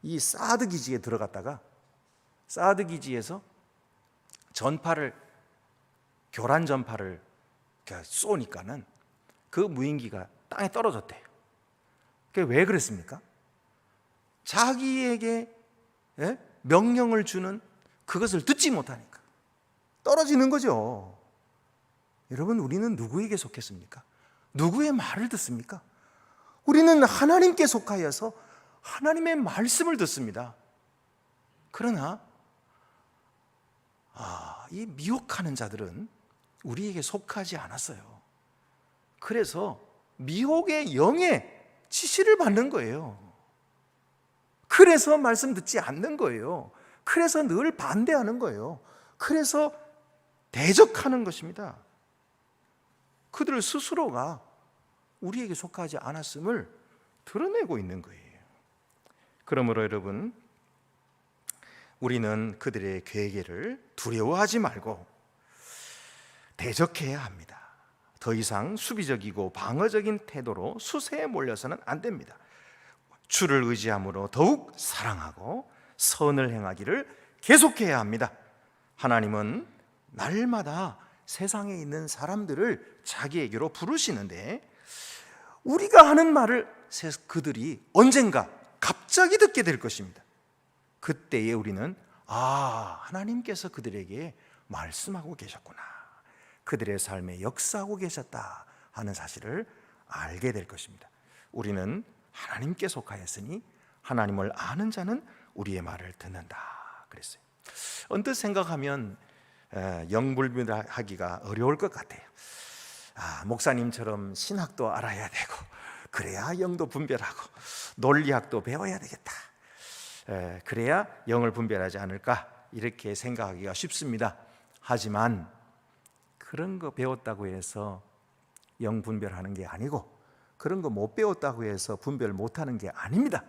S4: 이 사드 기지에 들어갔다가 사드 기지에서 교란 전파를 쏘니까는 그 무인기가 땅에 떨어졌대요. 그게 왜 그랬습니까? 자기에게 명령을 주는 그것을 듣지 못하니까 떨어지는 거죠. 여러분, 우리는 누구에게 속했습니까? 누구의 말을 듣습니까? 우리는 하나님께 속하여서 하나님의 말씀을 듣습니다. 그러나 이 미혹하는 자들은 우리에게 속하지 않았어요. 그래서 미혹의 영의 지시를 받는 거예요. 그래서 말씀 듣지 않는 거예요. 그래서 늘 반대하는 거예요. 그래서 대적하는 것입니다. 그들 스스로가 우리에게 속하지 않았음을 드러내고 있는 거예요. 그러므로 여러분, 우리는 그들의 괴계를 두려워하지 말고 대적해야 합니다. 더 이상 수비적이고 방어적인 태도로 수세에 몰려서는 안 됩니다. 주를 의지함으로 더욱 사랑하고 선을 행하기를 계속해야 합니다. 하나님은 날마다 세상에 있는 사람들을 자기에게로 부르시는데 우리가 하는 말을 그들이 언젠가 갑자기 듣게 될 것입니다. 그때에 우리는 하나님께서 그들에게 말씀하고 계셨구나, 그들의 삶에 역사하고 계셨다 하는 사실을 알게 될 것입니다. 우리는 하나님께 속하였으니 하나님을 아는 자는 우리의 말을 듣는다 그랬어요. 언뜻 생각하면 영분별하기가 어려울 것 같아요. 목사님처럼 신학도 알아야 되고, 그래야 영도 분별하고 논리학도 배워야 되겠다, 그래야 영을 분별하지 않을까, 이렇게 생각하기가 쉽습니다. 하지만 그런 거 배웠다고 해서 영 분별하는 게 아니고, 그런 거 못 배웠다고 해서 분별 못하는 게 아닙니다.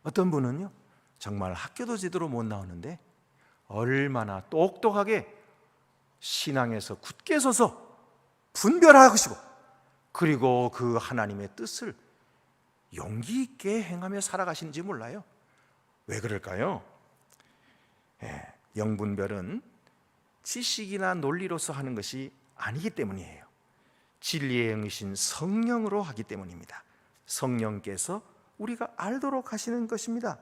S4: 어떤 분은요, 정말 학교도 제대로 못 나오는데 얼마나 똑똑하게 신앙에서 굳게 서서 분별하시고, 그리고 그 하나님의 뜻을 용기 있게 행하며 살아가시는지 몰라요. 왜 그럴까요? 영분별은 지식이나 논리로서 하는 것이 아니기 때문이에요. 진리의 영이신 성령으로 하기 때문입니다. 성령께서 우리가 알도록 하시는 것입니다.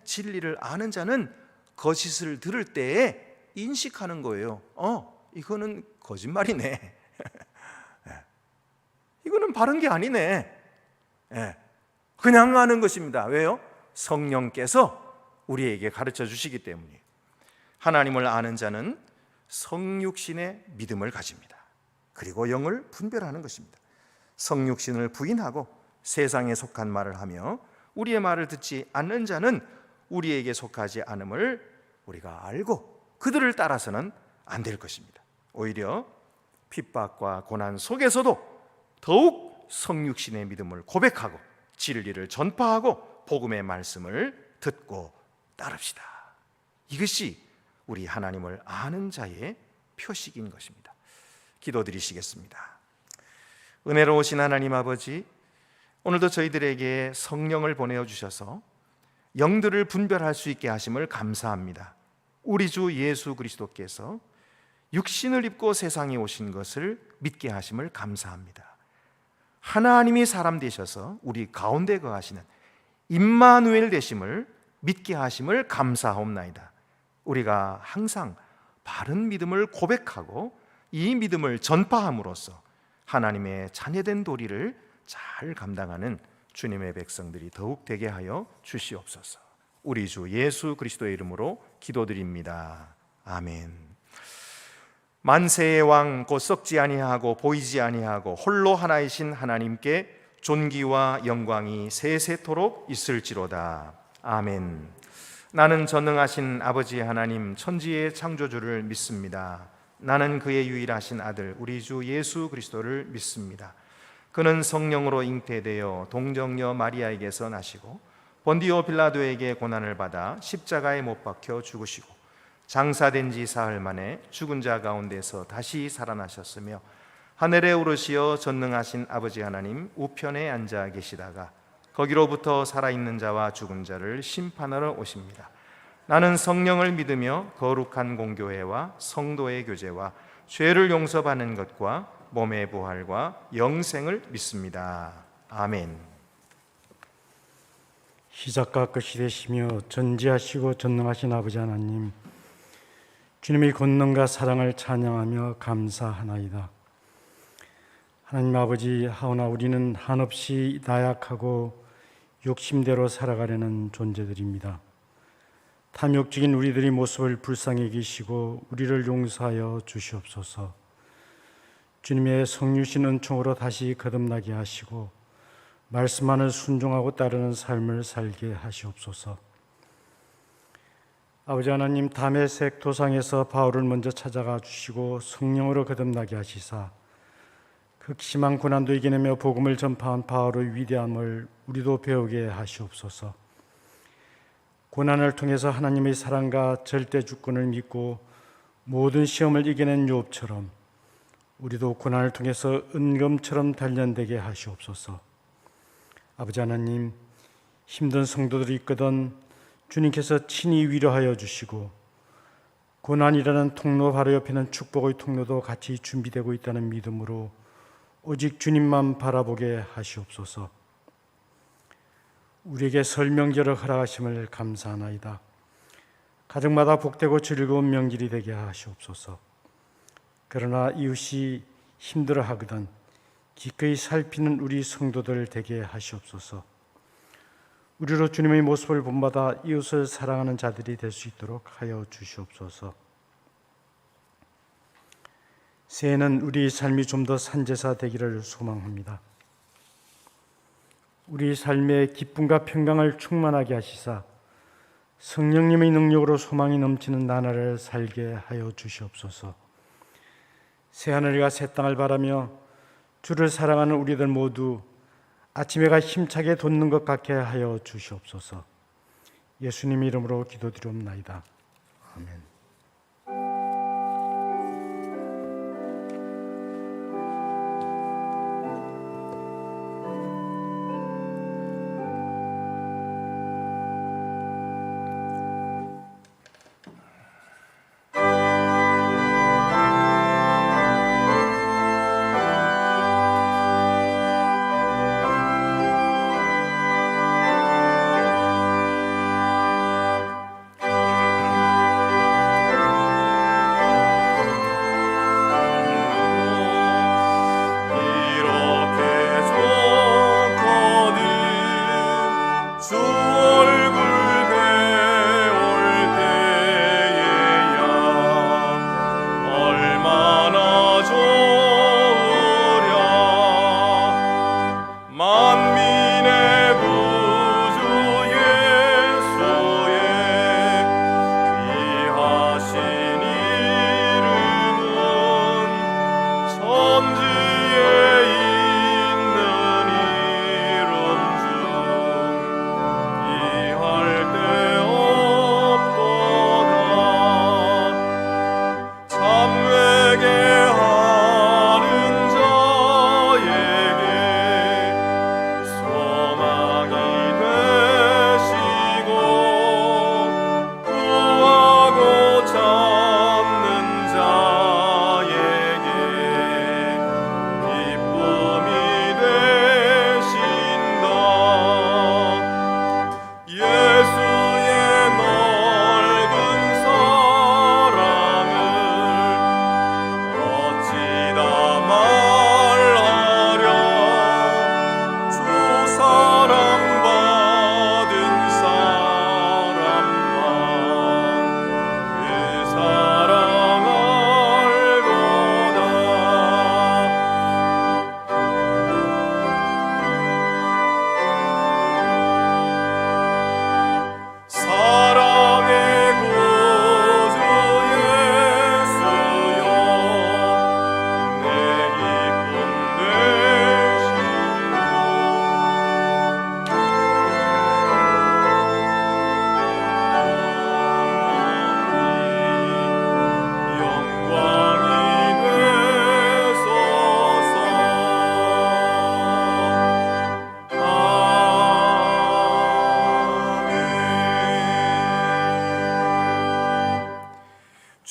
S4: 진리를 아는 자는 거짓을 들을 때에 인식하는 거예요. 이거는 거짓말이네. 이거는 바른 게 아니네. 그냥 아는 것입니다. 왜요? 성령께서 우리에게 가르쳐 주시기 때문이에요. 하나님을 아는 자는 성육신의 믿음을 가집니다. 그리고 영을 분별하는 것입니다. 성육신을 부인하고 세상에 속한 말을 하며 우리의 말을 듣지 않는 자는 우리에게 속하지 않음을 우리가 알고 그들을 따라서는 안 될 것입니다. 오히려 핍박과 고난 속에서도 더욱 성육신의 믿음을 고백하고 진리를 전파하고 복음의 말씀을 듣고 따릅시다. 이것이 우리 하나님을 아는 자의 표식인 것입니다. 기도드리시겠습니다. 은혜로우신 하나님 아버지, 오늘도 저희들에게 성령을 보내어 주셔서 영들을 분별할 수 있게 하심을 감사합니다. 우리 주 예수 그리스도께서 육신을 입고 세상에 오신 것을 믿게 하심을 감사합니다. 하나님이 사람 되셔서 우리 가운데 거하시는 임마누엘 되심을 믿게 하심을 감사하옵나이다. 우리가 항상 바른 믿음을 고백하고 이 믿음을 전파함으로써 하나님의 자녀된 도리를 잘 감당하는 주님의 백성들이 더욱 되게 하여 주시옵소서. 우리 주 예수 그리스도의 이름으로 기도드립니다. 아멘. 만세의 왕 곧 썩지 아니하고 보이지 아니하고 홀로 하나이신 하나님께 존귀와 영광이 세세토록 있을지로다. 아멘. 나는 전능하신 아버지 하나님 천지의 창조주를 믿습니다. 나는 그의 유일하신 아들 우리 주 예수 그리스도를 믿습니다. 그는 성령으로 잉태되어 동정녀 마리아에게서 나시고 본디오 빌라도에게 고난을 받아 십자가에 못 박혀 죽으시고 장사된 지 사흘 만에 죽은 자 가운데서 다시 살아나셨으며 하늘에 오르시어 전능하신 아버지 하나님 우편에 앉아 계시다가 거기로부터 살아있는 자와 죽은 자를 심판하러 오십니다. 나는 성령을 믿으며 거룩한 공교회와 성도의 교제와 죄를 용서받는 것과 몸의 부활과 영생을 믿습니다. 아멘.
S3: 시작과 끝이 되시며 전지하시고 전능하신 아버지 하나님, 주님의 권능과 사랑을 찬양하며 감사하나이다. 하나님 아버지, 하오나 우리는 한없이 나약하고 욕심대로 살아가려는 존재들입니다. 탐욕적인 우리들의 모습을 불쌍히 여기시고 우리를 용서하여 주시옵소서. 주님의 성유신 은총으로 다시 거듭나게 하시고 말씀만을 순종하고 따르는 삶을 살게 하시옵소서. 아버지 하나님, 다메섹 도상에서 바울을 먼저 찾아가 주시고 성령으로 거듭나게 하시사 극심한 고난도 이겨내며 복음을 전파한 바울의 위대함을 우리도 배우게 하시옵소서. 고난을 통해서 하나님의 사랑과 절대 주권을 믿고 모든 시험을 이겨낸 욥처럼 우리도 고난을 통해서 은금처럼 단련되게 하시옵소서. 아버지 하나님, 힘든 성도들이 있거든 주님께서 친히 위로하여 주시고 고난이라는 통로 바로 옆에는 축복의 통로도 같이 준비되고 있다는 믿음으로 오직 주님만 바라보게 하시옵소서. 우리에게 설 명절을 허락하심을 감사하나이다. 가정마다 복되고 즐거운 명절이 되게 하시옵소서. 그러나 이웃이 힘들어하거든 기꺼이 살피는 우리 성도들 되게 하시옵소서. 우리로 주님의 모습을 본받아 이웃을 사랑하는 자들이 될 수 있도록 하여 주시옵소서. 새해는 우리 삶이 좀 더 산제사 되기를 소망합니다. 우리 삶의 기쁨과 평강을 충만하게 하시사 성령님의 능력으로 소망이 넘치는 나날을 살게 하여 주시옵소서. 새하늘과 새 땅을 바라며 주를 사랑하는 우리들 모두 아침 해가 힘차게 돋는 것 같게 하여 주시옵소서. 예수님 이름으로 기도드리옵나이다. 아멘.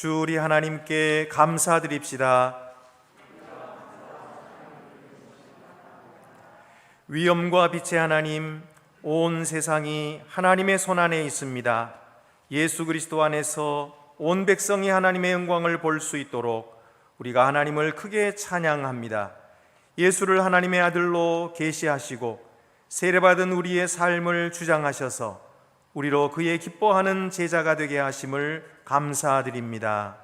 S1: 주 우리 하나님께 감사드립시다. 위엄과 빛의 하나님, 온 세상이 하나님의 손안에 있습니다. 예수 그리스도 안에서 온 백성이 하나님의 영광을 볼 수 있도록 우리가 하나님을 크게 찬양합니다. 예수를 하나님의 아들로 계시하시고 세례받은 우리의 삶을 주장하셔서 우리로 그의 기뻐하는 제자가 되게 하심을 감사드립니다.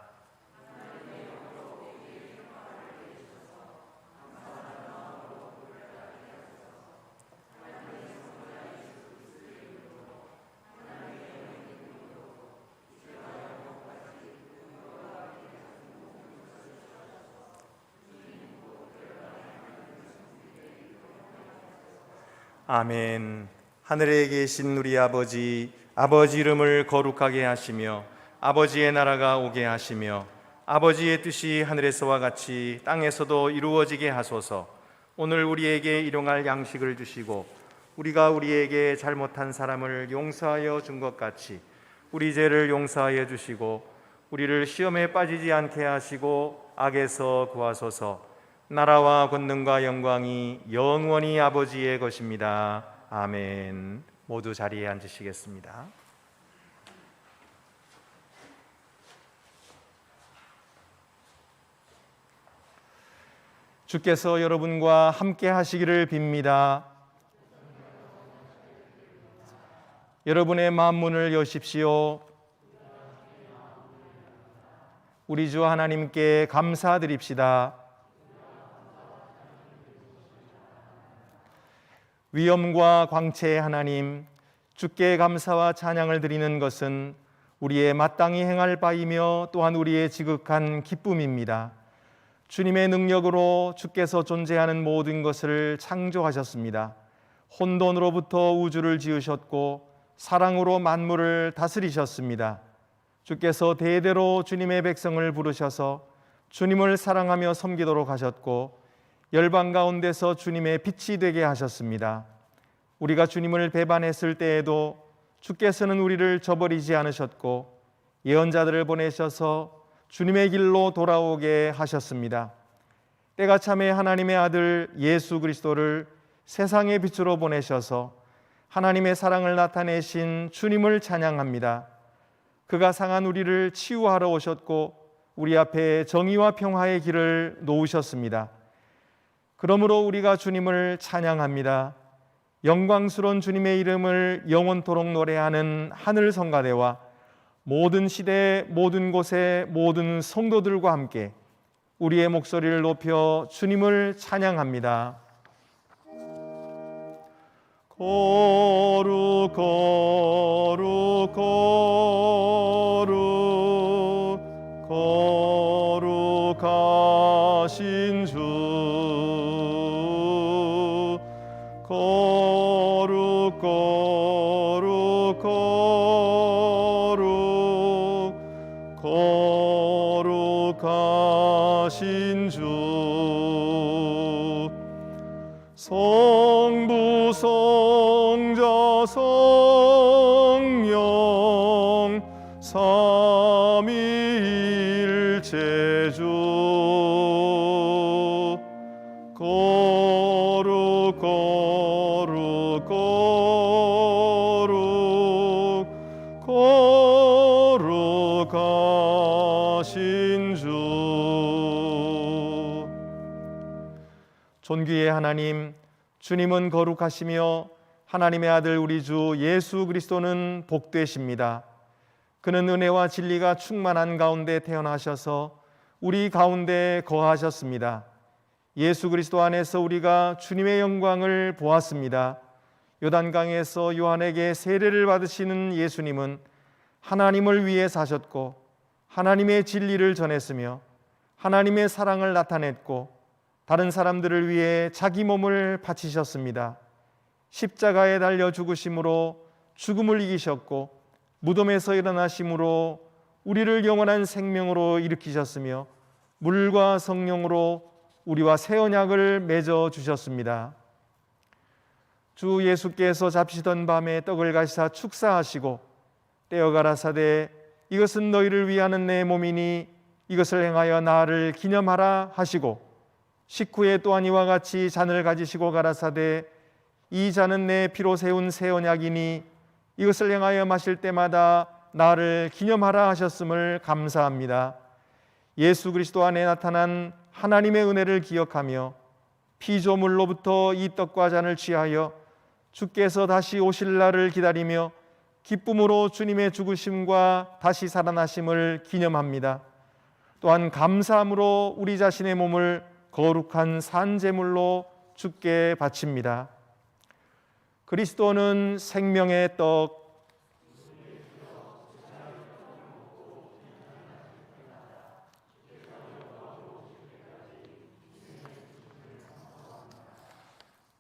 S1: 아멘. 하늘에 계신 우리 아버지 이름을 거룩하게 하시며 아버지의 나라가 오게 하시며 아버지의 뜻이 하늘에서와 같이 땅에서도 이루어지게 하소서. 오늘 우리에게 일용할 양식을 주시고 우리가 우리에게 잘못한 사람을 용서하여 준 것 같이 우리 죄를 용서하여 주시고 우리를 시험에 빠지지 않게 하시고 악에서 구하소서. 나라와 권능과 영광이 영원히 아버지의 것입니다. 아멘. 모두 자리에 앉으시겠습니다. 주께서 여러분과 함께 하시기를 빕니다. 여러분의 마음 문을 여십시오. 우리 주 하나님께 감사드립시다. 위엄과 광채의 하나님, 주께 감사와 찬양을 드리는 것은 우리의 마땅히 행할 바이며 또한 우리의 지극한 기쁨입니다. 주님의 능력으로 주께서 존재하는 모든 것을 창조하셨습니다. 혼돈으로부터 우주를 지으셨고 사랑으로 만물을 다스리셨습니다. 주께서 대대로 주님의 백성을 부르셔서 주님을 사랑하며 섬기도록 하셨고 열방 가운데서 주님의 빛이 되게 하셨습니다. 우리가 주님을 배반했을 때에도 주께서는 우리를 저버리지 않으셨고 예언자들을 보내셔서 주님의 길로 돌아오게 하셨습니다. 때가 참에 하나님의 아들 예수 그리스도를 세상의 빛으로 보내셔서 하나님의 사랑을 나타내신 주님을 찬양합니다. 그가 상한 우리를 치유하러 오셨고 우리 앞에 정의와 평화의 길을 놓으셨습니다. 그러므로 우리가 주님을 찬양합니다. 영광스러운 주님의 이름을 영원토록 노래하는 하늘 성가대와 모든 시대 모든 곳의 모든 성도들과 함께 우리의 목소리를 높여 주님을 찬양합니다. 거룩 거룩 거룩 거룩하신 주 거룩 거룩 거룩 거룩하신 주 성부 성자 성령 삼위일체주 거룩 거룩 거룩 거룩하신 주. 존귀의 하나님, 주님은 거룩하시며 하나님의 아들 우리 주 예수 그리스도는 복되십니다. 그는 은혜와 진리가 충만한 가운데 태어나셔서 우리 가운데 거하셨습니다. 예수 그리스도 안에서 우리가 주님의 영광을 보았습니다. 요단강에서 요한에게 세례를 받으시는 예수님은 하나님을 위해 사셨고 하나님의 진리를 전했으며 하나님의 사랑을 나타냈고 다른 사람들을 위해 자기 몸을 바치셨습니다. 십자가에 달려 죽으심으로 죽음을 이기셨고 무덤에서 일어나심으로 우리를 영원한 생명으로 일으키셨으며 물과 성령으로 우리와 새 언약을 맺어 주셨습니다. 주 예수께서 잡히시던 밤에 떡을 가시사 축사하시고 떼어 가라사대
S4: 이것은 너희를 위하는 내 몸이니 이것을 행하여 나를 기념하라 하시고 식후에 또한 이와 같이 잔을 가지시고 가라사대 이 잔은 내 피로 세운 새 언약이니 이것을 행하여 마실 때마다 나를 기념하라 하셨음을 감사합니다. 예수 그리스도 안에 나타난 하나님의 은혜를 기억하며 피조물로부터 이 떡과 잔을 취하여 주께서 다시 오실 날을 기다리며 기쁨으로 주님의 죽으심과 다시 살아나심을 기념합니다. 또한 감사함으로 우리 자신의 몸을 거룩한 산제물로 주께 바칩니다. 그리스도는 생명의 떡,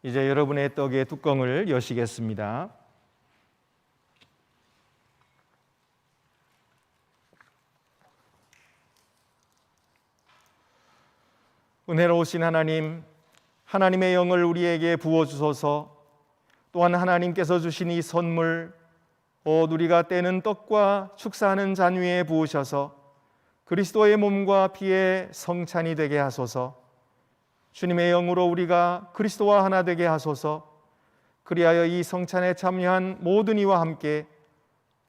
S4: 이제 여러분의 떡의 뚜껑을 여시겠습니다. 은혜로우신 하나님, 하나님의 영을 우리에게 부어주소서. 또한 하나님께서 주신 이 선물, 곧 우리가 떼는 떡과 축사하는 잔 위에 부으셔서 그리스도의 몸과 피의 성찬이 되게 하소서. 주님의 영으로 우리가 그리스도와 하나 되게 하소서. 그리하여 이 성찬에 참여한 모든 이와 함께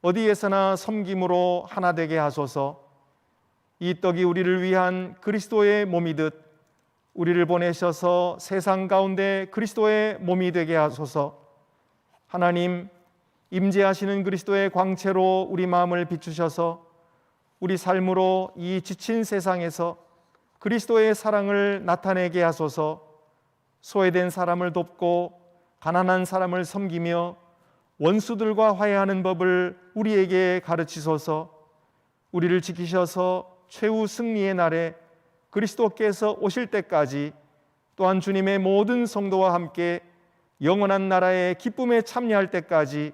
S4: 어디에서나 섬김으로 하나 되게 하소서. 이 떡이 우리를 위한 그리스도의 몸이듯 우리를 보내셔서 세상 가운데 그리스도의 몸이 되게 하소서. 하나님, 임재하시는 그리스도의 광채로 우리 마음을 비추셔서 우리 삶으로 이 지친 세상에서 그리스도의 사랑을 나타내게 하소서. 소외된 사람을 돕고 가난한 사람을 섬기며 원수들과 화해하는 법을 우리에게 가르치소서. 우리를 지키셔서 최후 승리의 날에 그리스도께서 오실 때까지 또한 주님의 모든 성도와 함께 영원한 나라의 기쁨에 참여할 때까지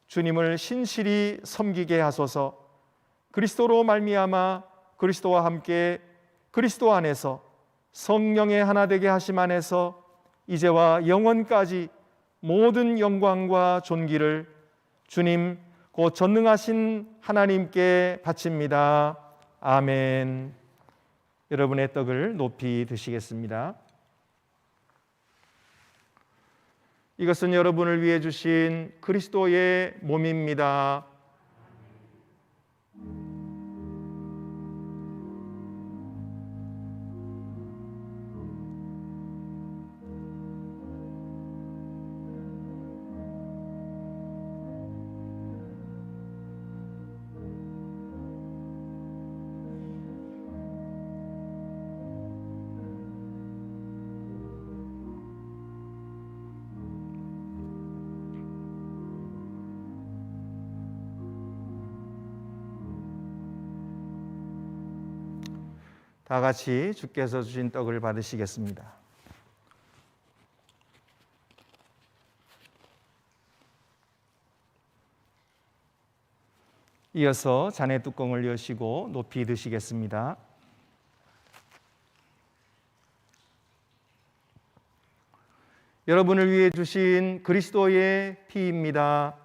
S4: 주님을 신실히 섬기게 하소서. 그리스도로 말미암아 그리스도와 함께 그리스도 안에서 성령의 하나 되게 하심 안에서 이제와 영원까지 모든 영광과 존귀를 주님 곧 전능하신 하나님께 바칩니다. 아멘. 여러분의 떡을 높이 드시겠습니다. 이것은 여러분을 위해 주신 그리스도의 몸입니다. 다 같이 주께서 주신 떡을 받으시겠습니다. 이어서 잔의 뚜껑을 여시고 높이 드시겠습니다. 여러분을 위해 주신 그리스도의 피입니다.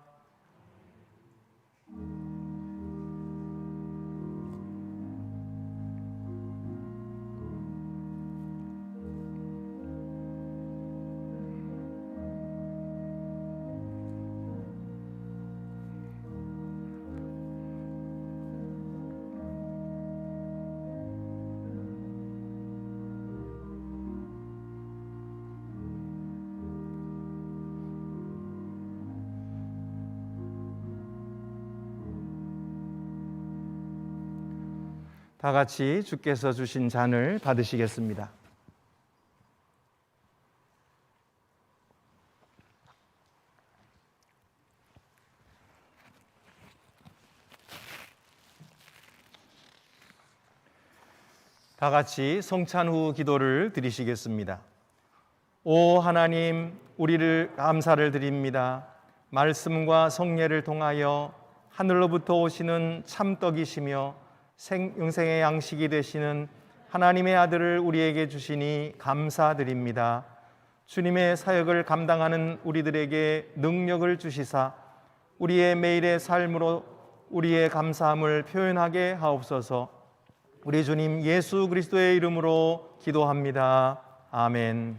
S4: 다 같이 주께서 주신 잔을 받으시겠습니다. 다 같이 성찬 후 기도를 드리시겠습니다. 오 하나님, 우리를 감사를 드립니다. 말씀과 성례를 통하여 하늘로부터 오시는 참떡이시며 영생의 양식이 되시는 하나님의 아들을 우리에게 주시니 감사드립니다. 주님의 사역을 감당하는 우리들에게 능력을 주시사 우리의 매일의 삶으로
S1: 우리의 감사함을 표현하게 하옵소서. 우리 주님 예수 그리스도의 이름으로 기도합니다. 아멘.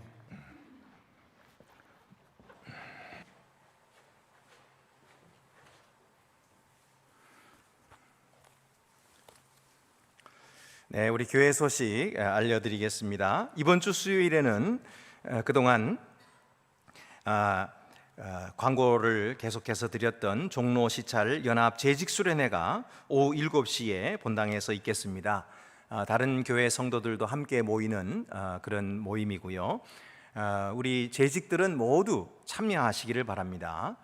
S1: 네, 우리 교회 소식 알려드리겠습니다. 이번 주 수요일에는 그동안 광고를 계속해서 드렸던 종로 시찰 연합 재직수련회가 오후 7시에 본당에서 있겠습니다. 다른 교회 성도들도 함께 모이는 그런 모임이고요. 우리 재직들은 모두 참여하시기를 바랍니다.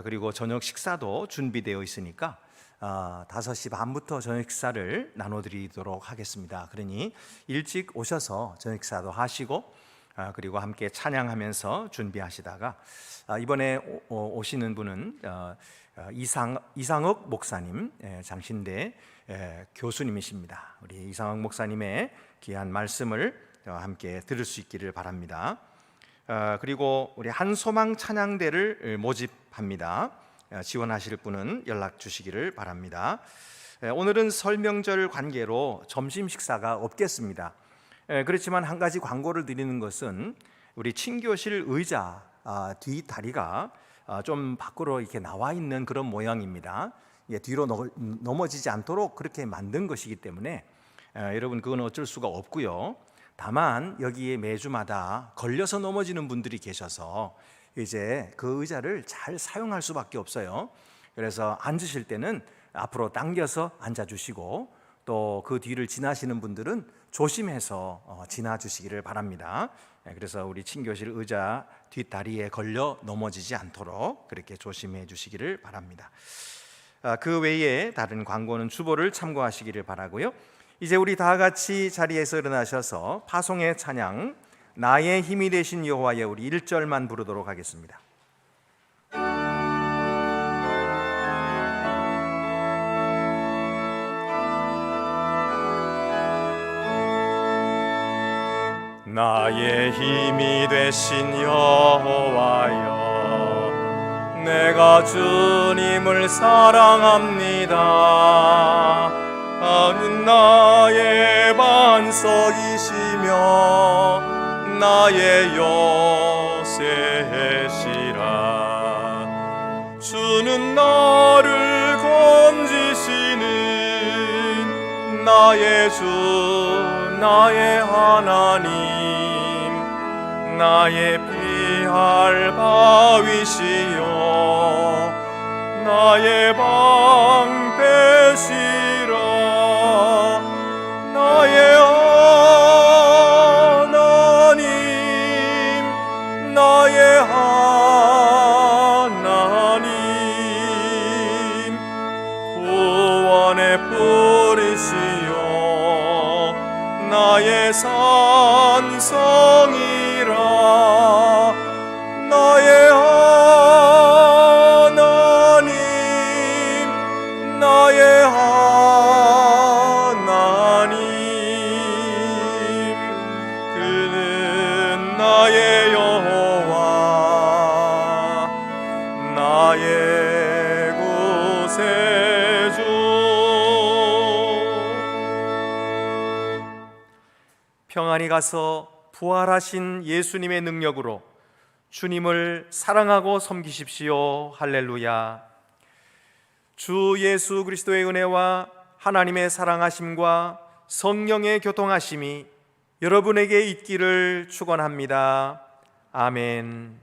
S1: 그리고 저녁 식사도 준비되어 있으니까 5시 반부터 저녁 식사를 나눠드리도록 하겠습니다. 그러니 일찍 오셔서 저녁 식사도 하시고 그리고 함께 찬양하면서 준비하시다가 이번에 오시는 분은 이상욱 목사님, 장신대 교수님이십니다. 우리 이상욱 목사님의 귀한 말씀을 함께 들을 수 있기를 바랍니다. 그리고 우리 한소망 찬양대를 모집합니다. 지원하실 분은 연락 주시기를 바랍니다. 오늘은 설 명절 관계로 점심 식사가 없겠습니다. 그렇지만 한 가지 광고를 드리는 것은 우리 친교실 의자 뒤 다리가 좀 밖으로 이렇게 나와 있는 그런 모양입니다. 뒤로 넘어지지 않도록 그렇게 만든 것이기 때문에 여러분 그건 어쩔 수가 없고요. 다만 여기에 매주마다 걸려서 넘어지는 분들이 계셔서 이제 그 의자를 잘 사용할 수밖에 없어요. 그래서 앉으실 때는 앞으로 당겨서 앉아주시고 또 그 뒤를 지나시는 분들은 조심해서 지나주시기를 바랍니다. 그래서 우리 친교실 의자 뒷다리에 걸려 넘어지지 않도록 그렇게 조심해 주시기를 바랍니다. 그 외에 다른 광고는 주보를 참고하시기를 바라고요. 이제 우리 다 같이 자리에서 일어나셔서 파송의 찬양 나의 힘이 되신 여호와여 우리 1절만 부르도록 하겠습니다. 나의 힘이 되신 여호와여 내가 주님을 사랑합니다. 나의 반석이시며 나의 요새시라. 주는 나를 건지시는 나의 주 나의 하나님 나의 피할 바위시여 나의 방패시라. 나의 하나님 나의 하나님 구원의 뿌리시여 나의 산성이라. 나의 하나님 나의 하나님 그는 나의 여호와 나의 구세주. 평안히 가서 부활하신 예수님의 능력으로 주님을 사랑하고 섬기십시오. 할렐루야. 주 예수 그리스도의 은혜와 하나님의 사랑하심과 성령의 교통하심이 여러분에게 있기를 축원합니다. 아멘.